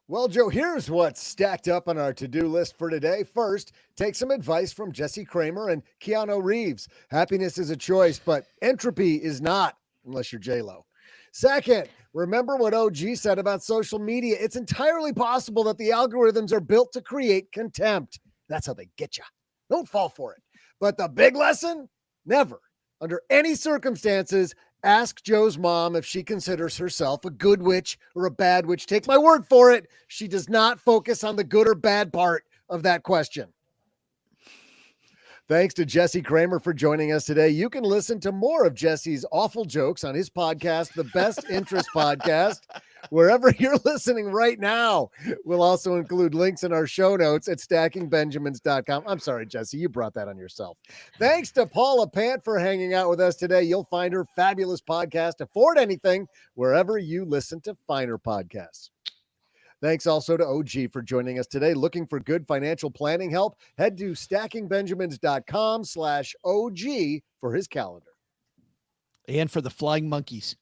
[SPEAKER 2] Well, Joe, here's what's stacked up on our to-do list for today. First, take some advice from Jesse Cramer and Keanu Reeves. Happiness is a choice, but entropy is not, unless you're J-Lo. Second, remember what OG said about social media. It's entirely possible that the algorithms are built to create contempt. That's how they get you. Don't fall for it. But the big lesson, never, under any circumstances, ask Joe's mom if she considers herself a good witch or a bad witch. Take my word for it. She does not focus on the good or bad part of that question. Thanks to Jesse Cramer for joining us today. You can listen to more of Jesse's awful jokes on his podcast, The Best Interest Podcast, wherever you're listening right now. We'll also include links in our show notes at stackingbenjamins.com. I'm sorry, Jesse, you brought that on yourself. Thanks to Paula Pant for hanging out with us today. You'll find her fabulous podcast, Afford Anything, wherever you listen to finer podcasts. Thanks also to OG for joining us today. Looking for good financial planning help? Head to stackingbenjamins.com/OG for his calendar.
[SPEAKER 1] And for the Flying Monkeys.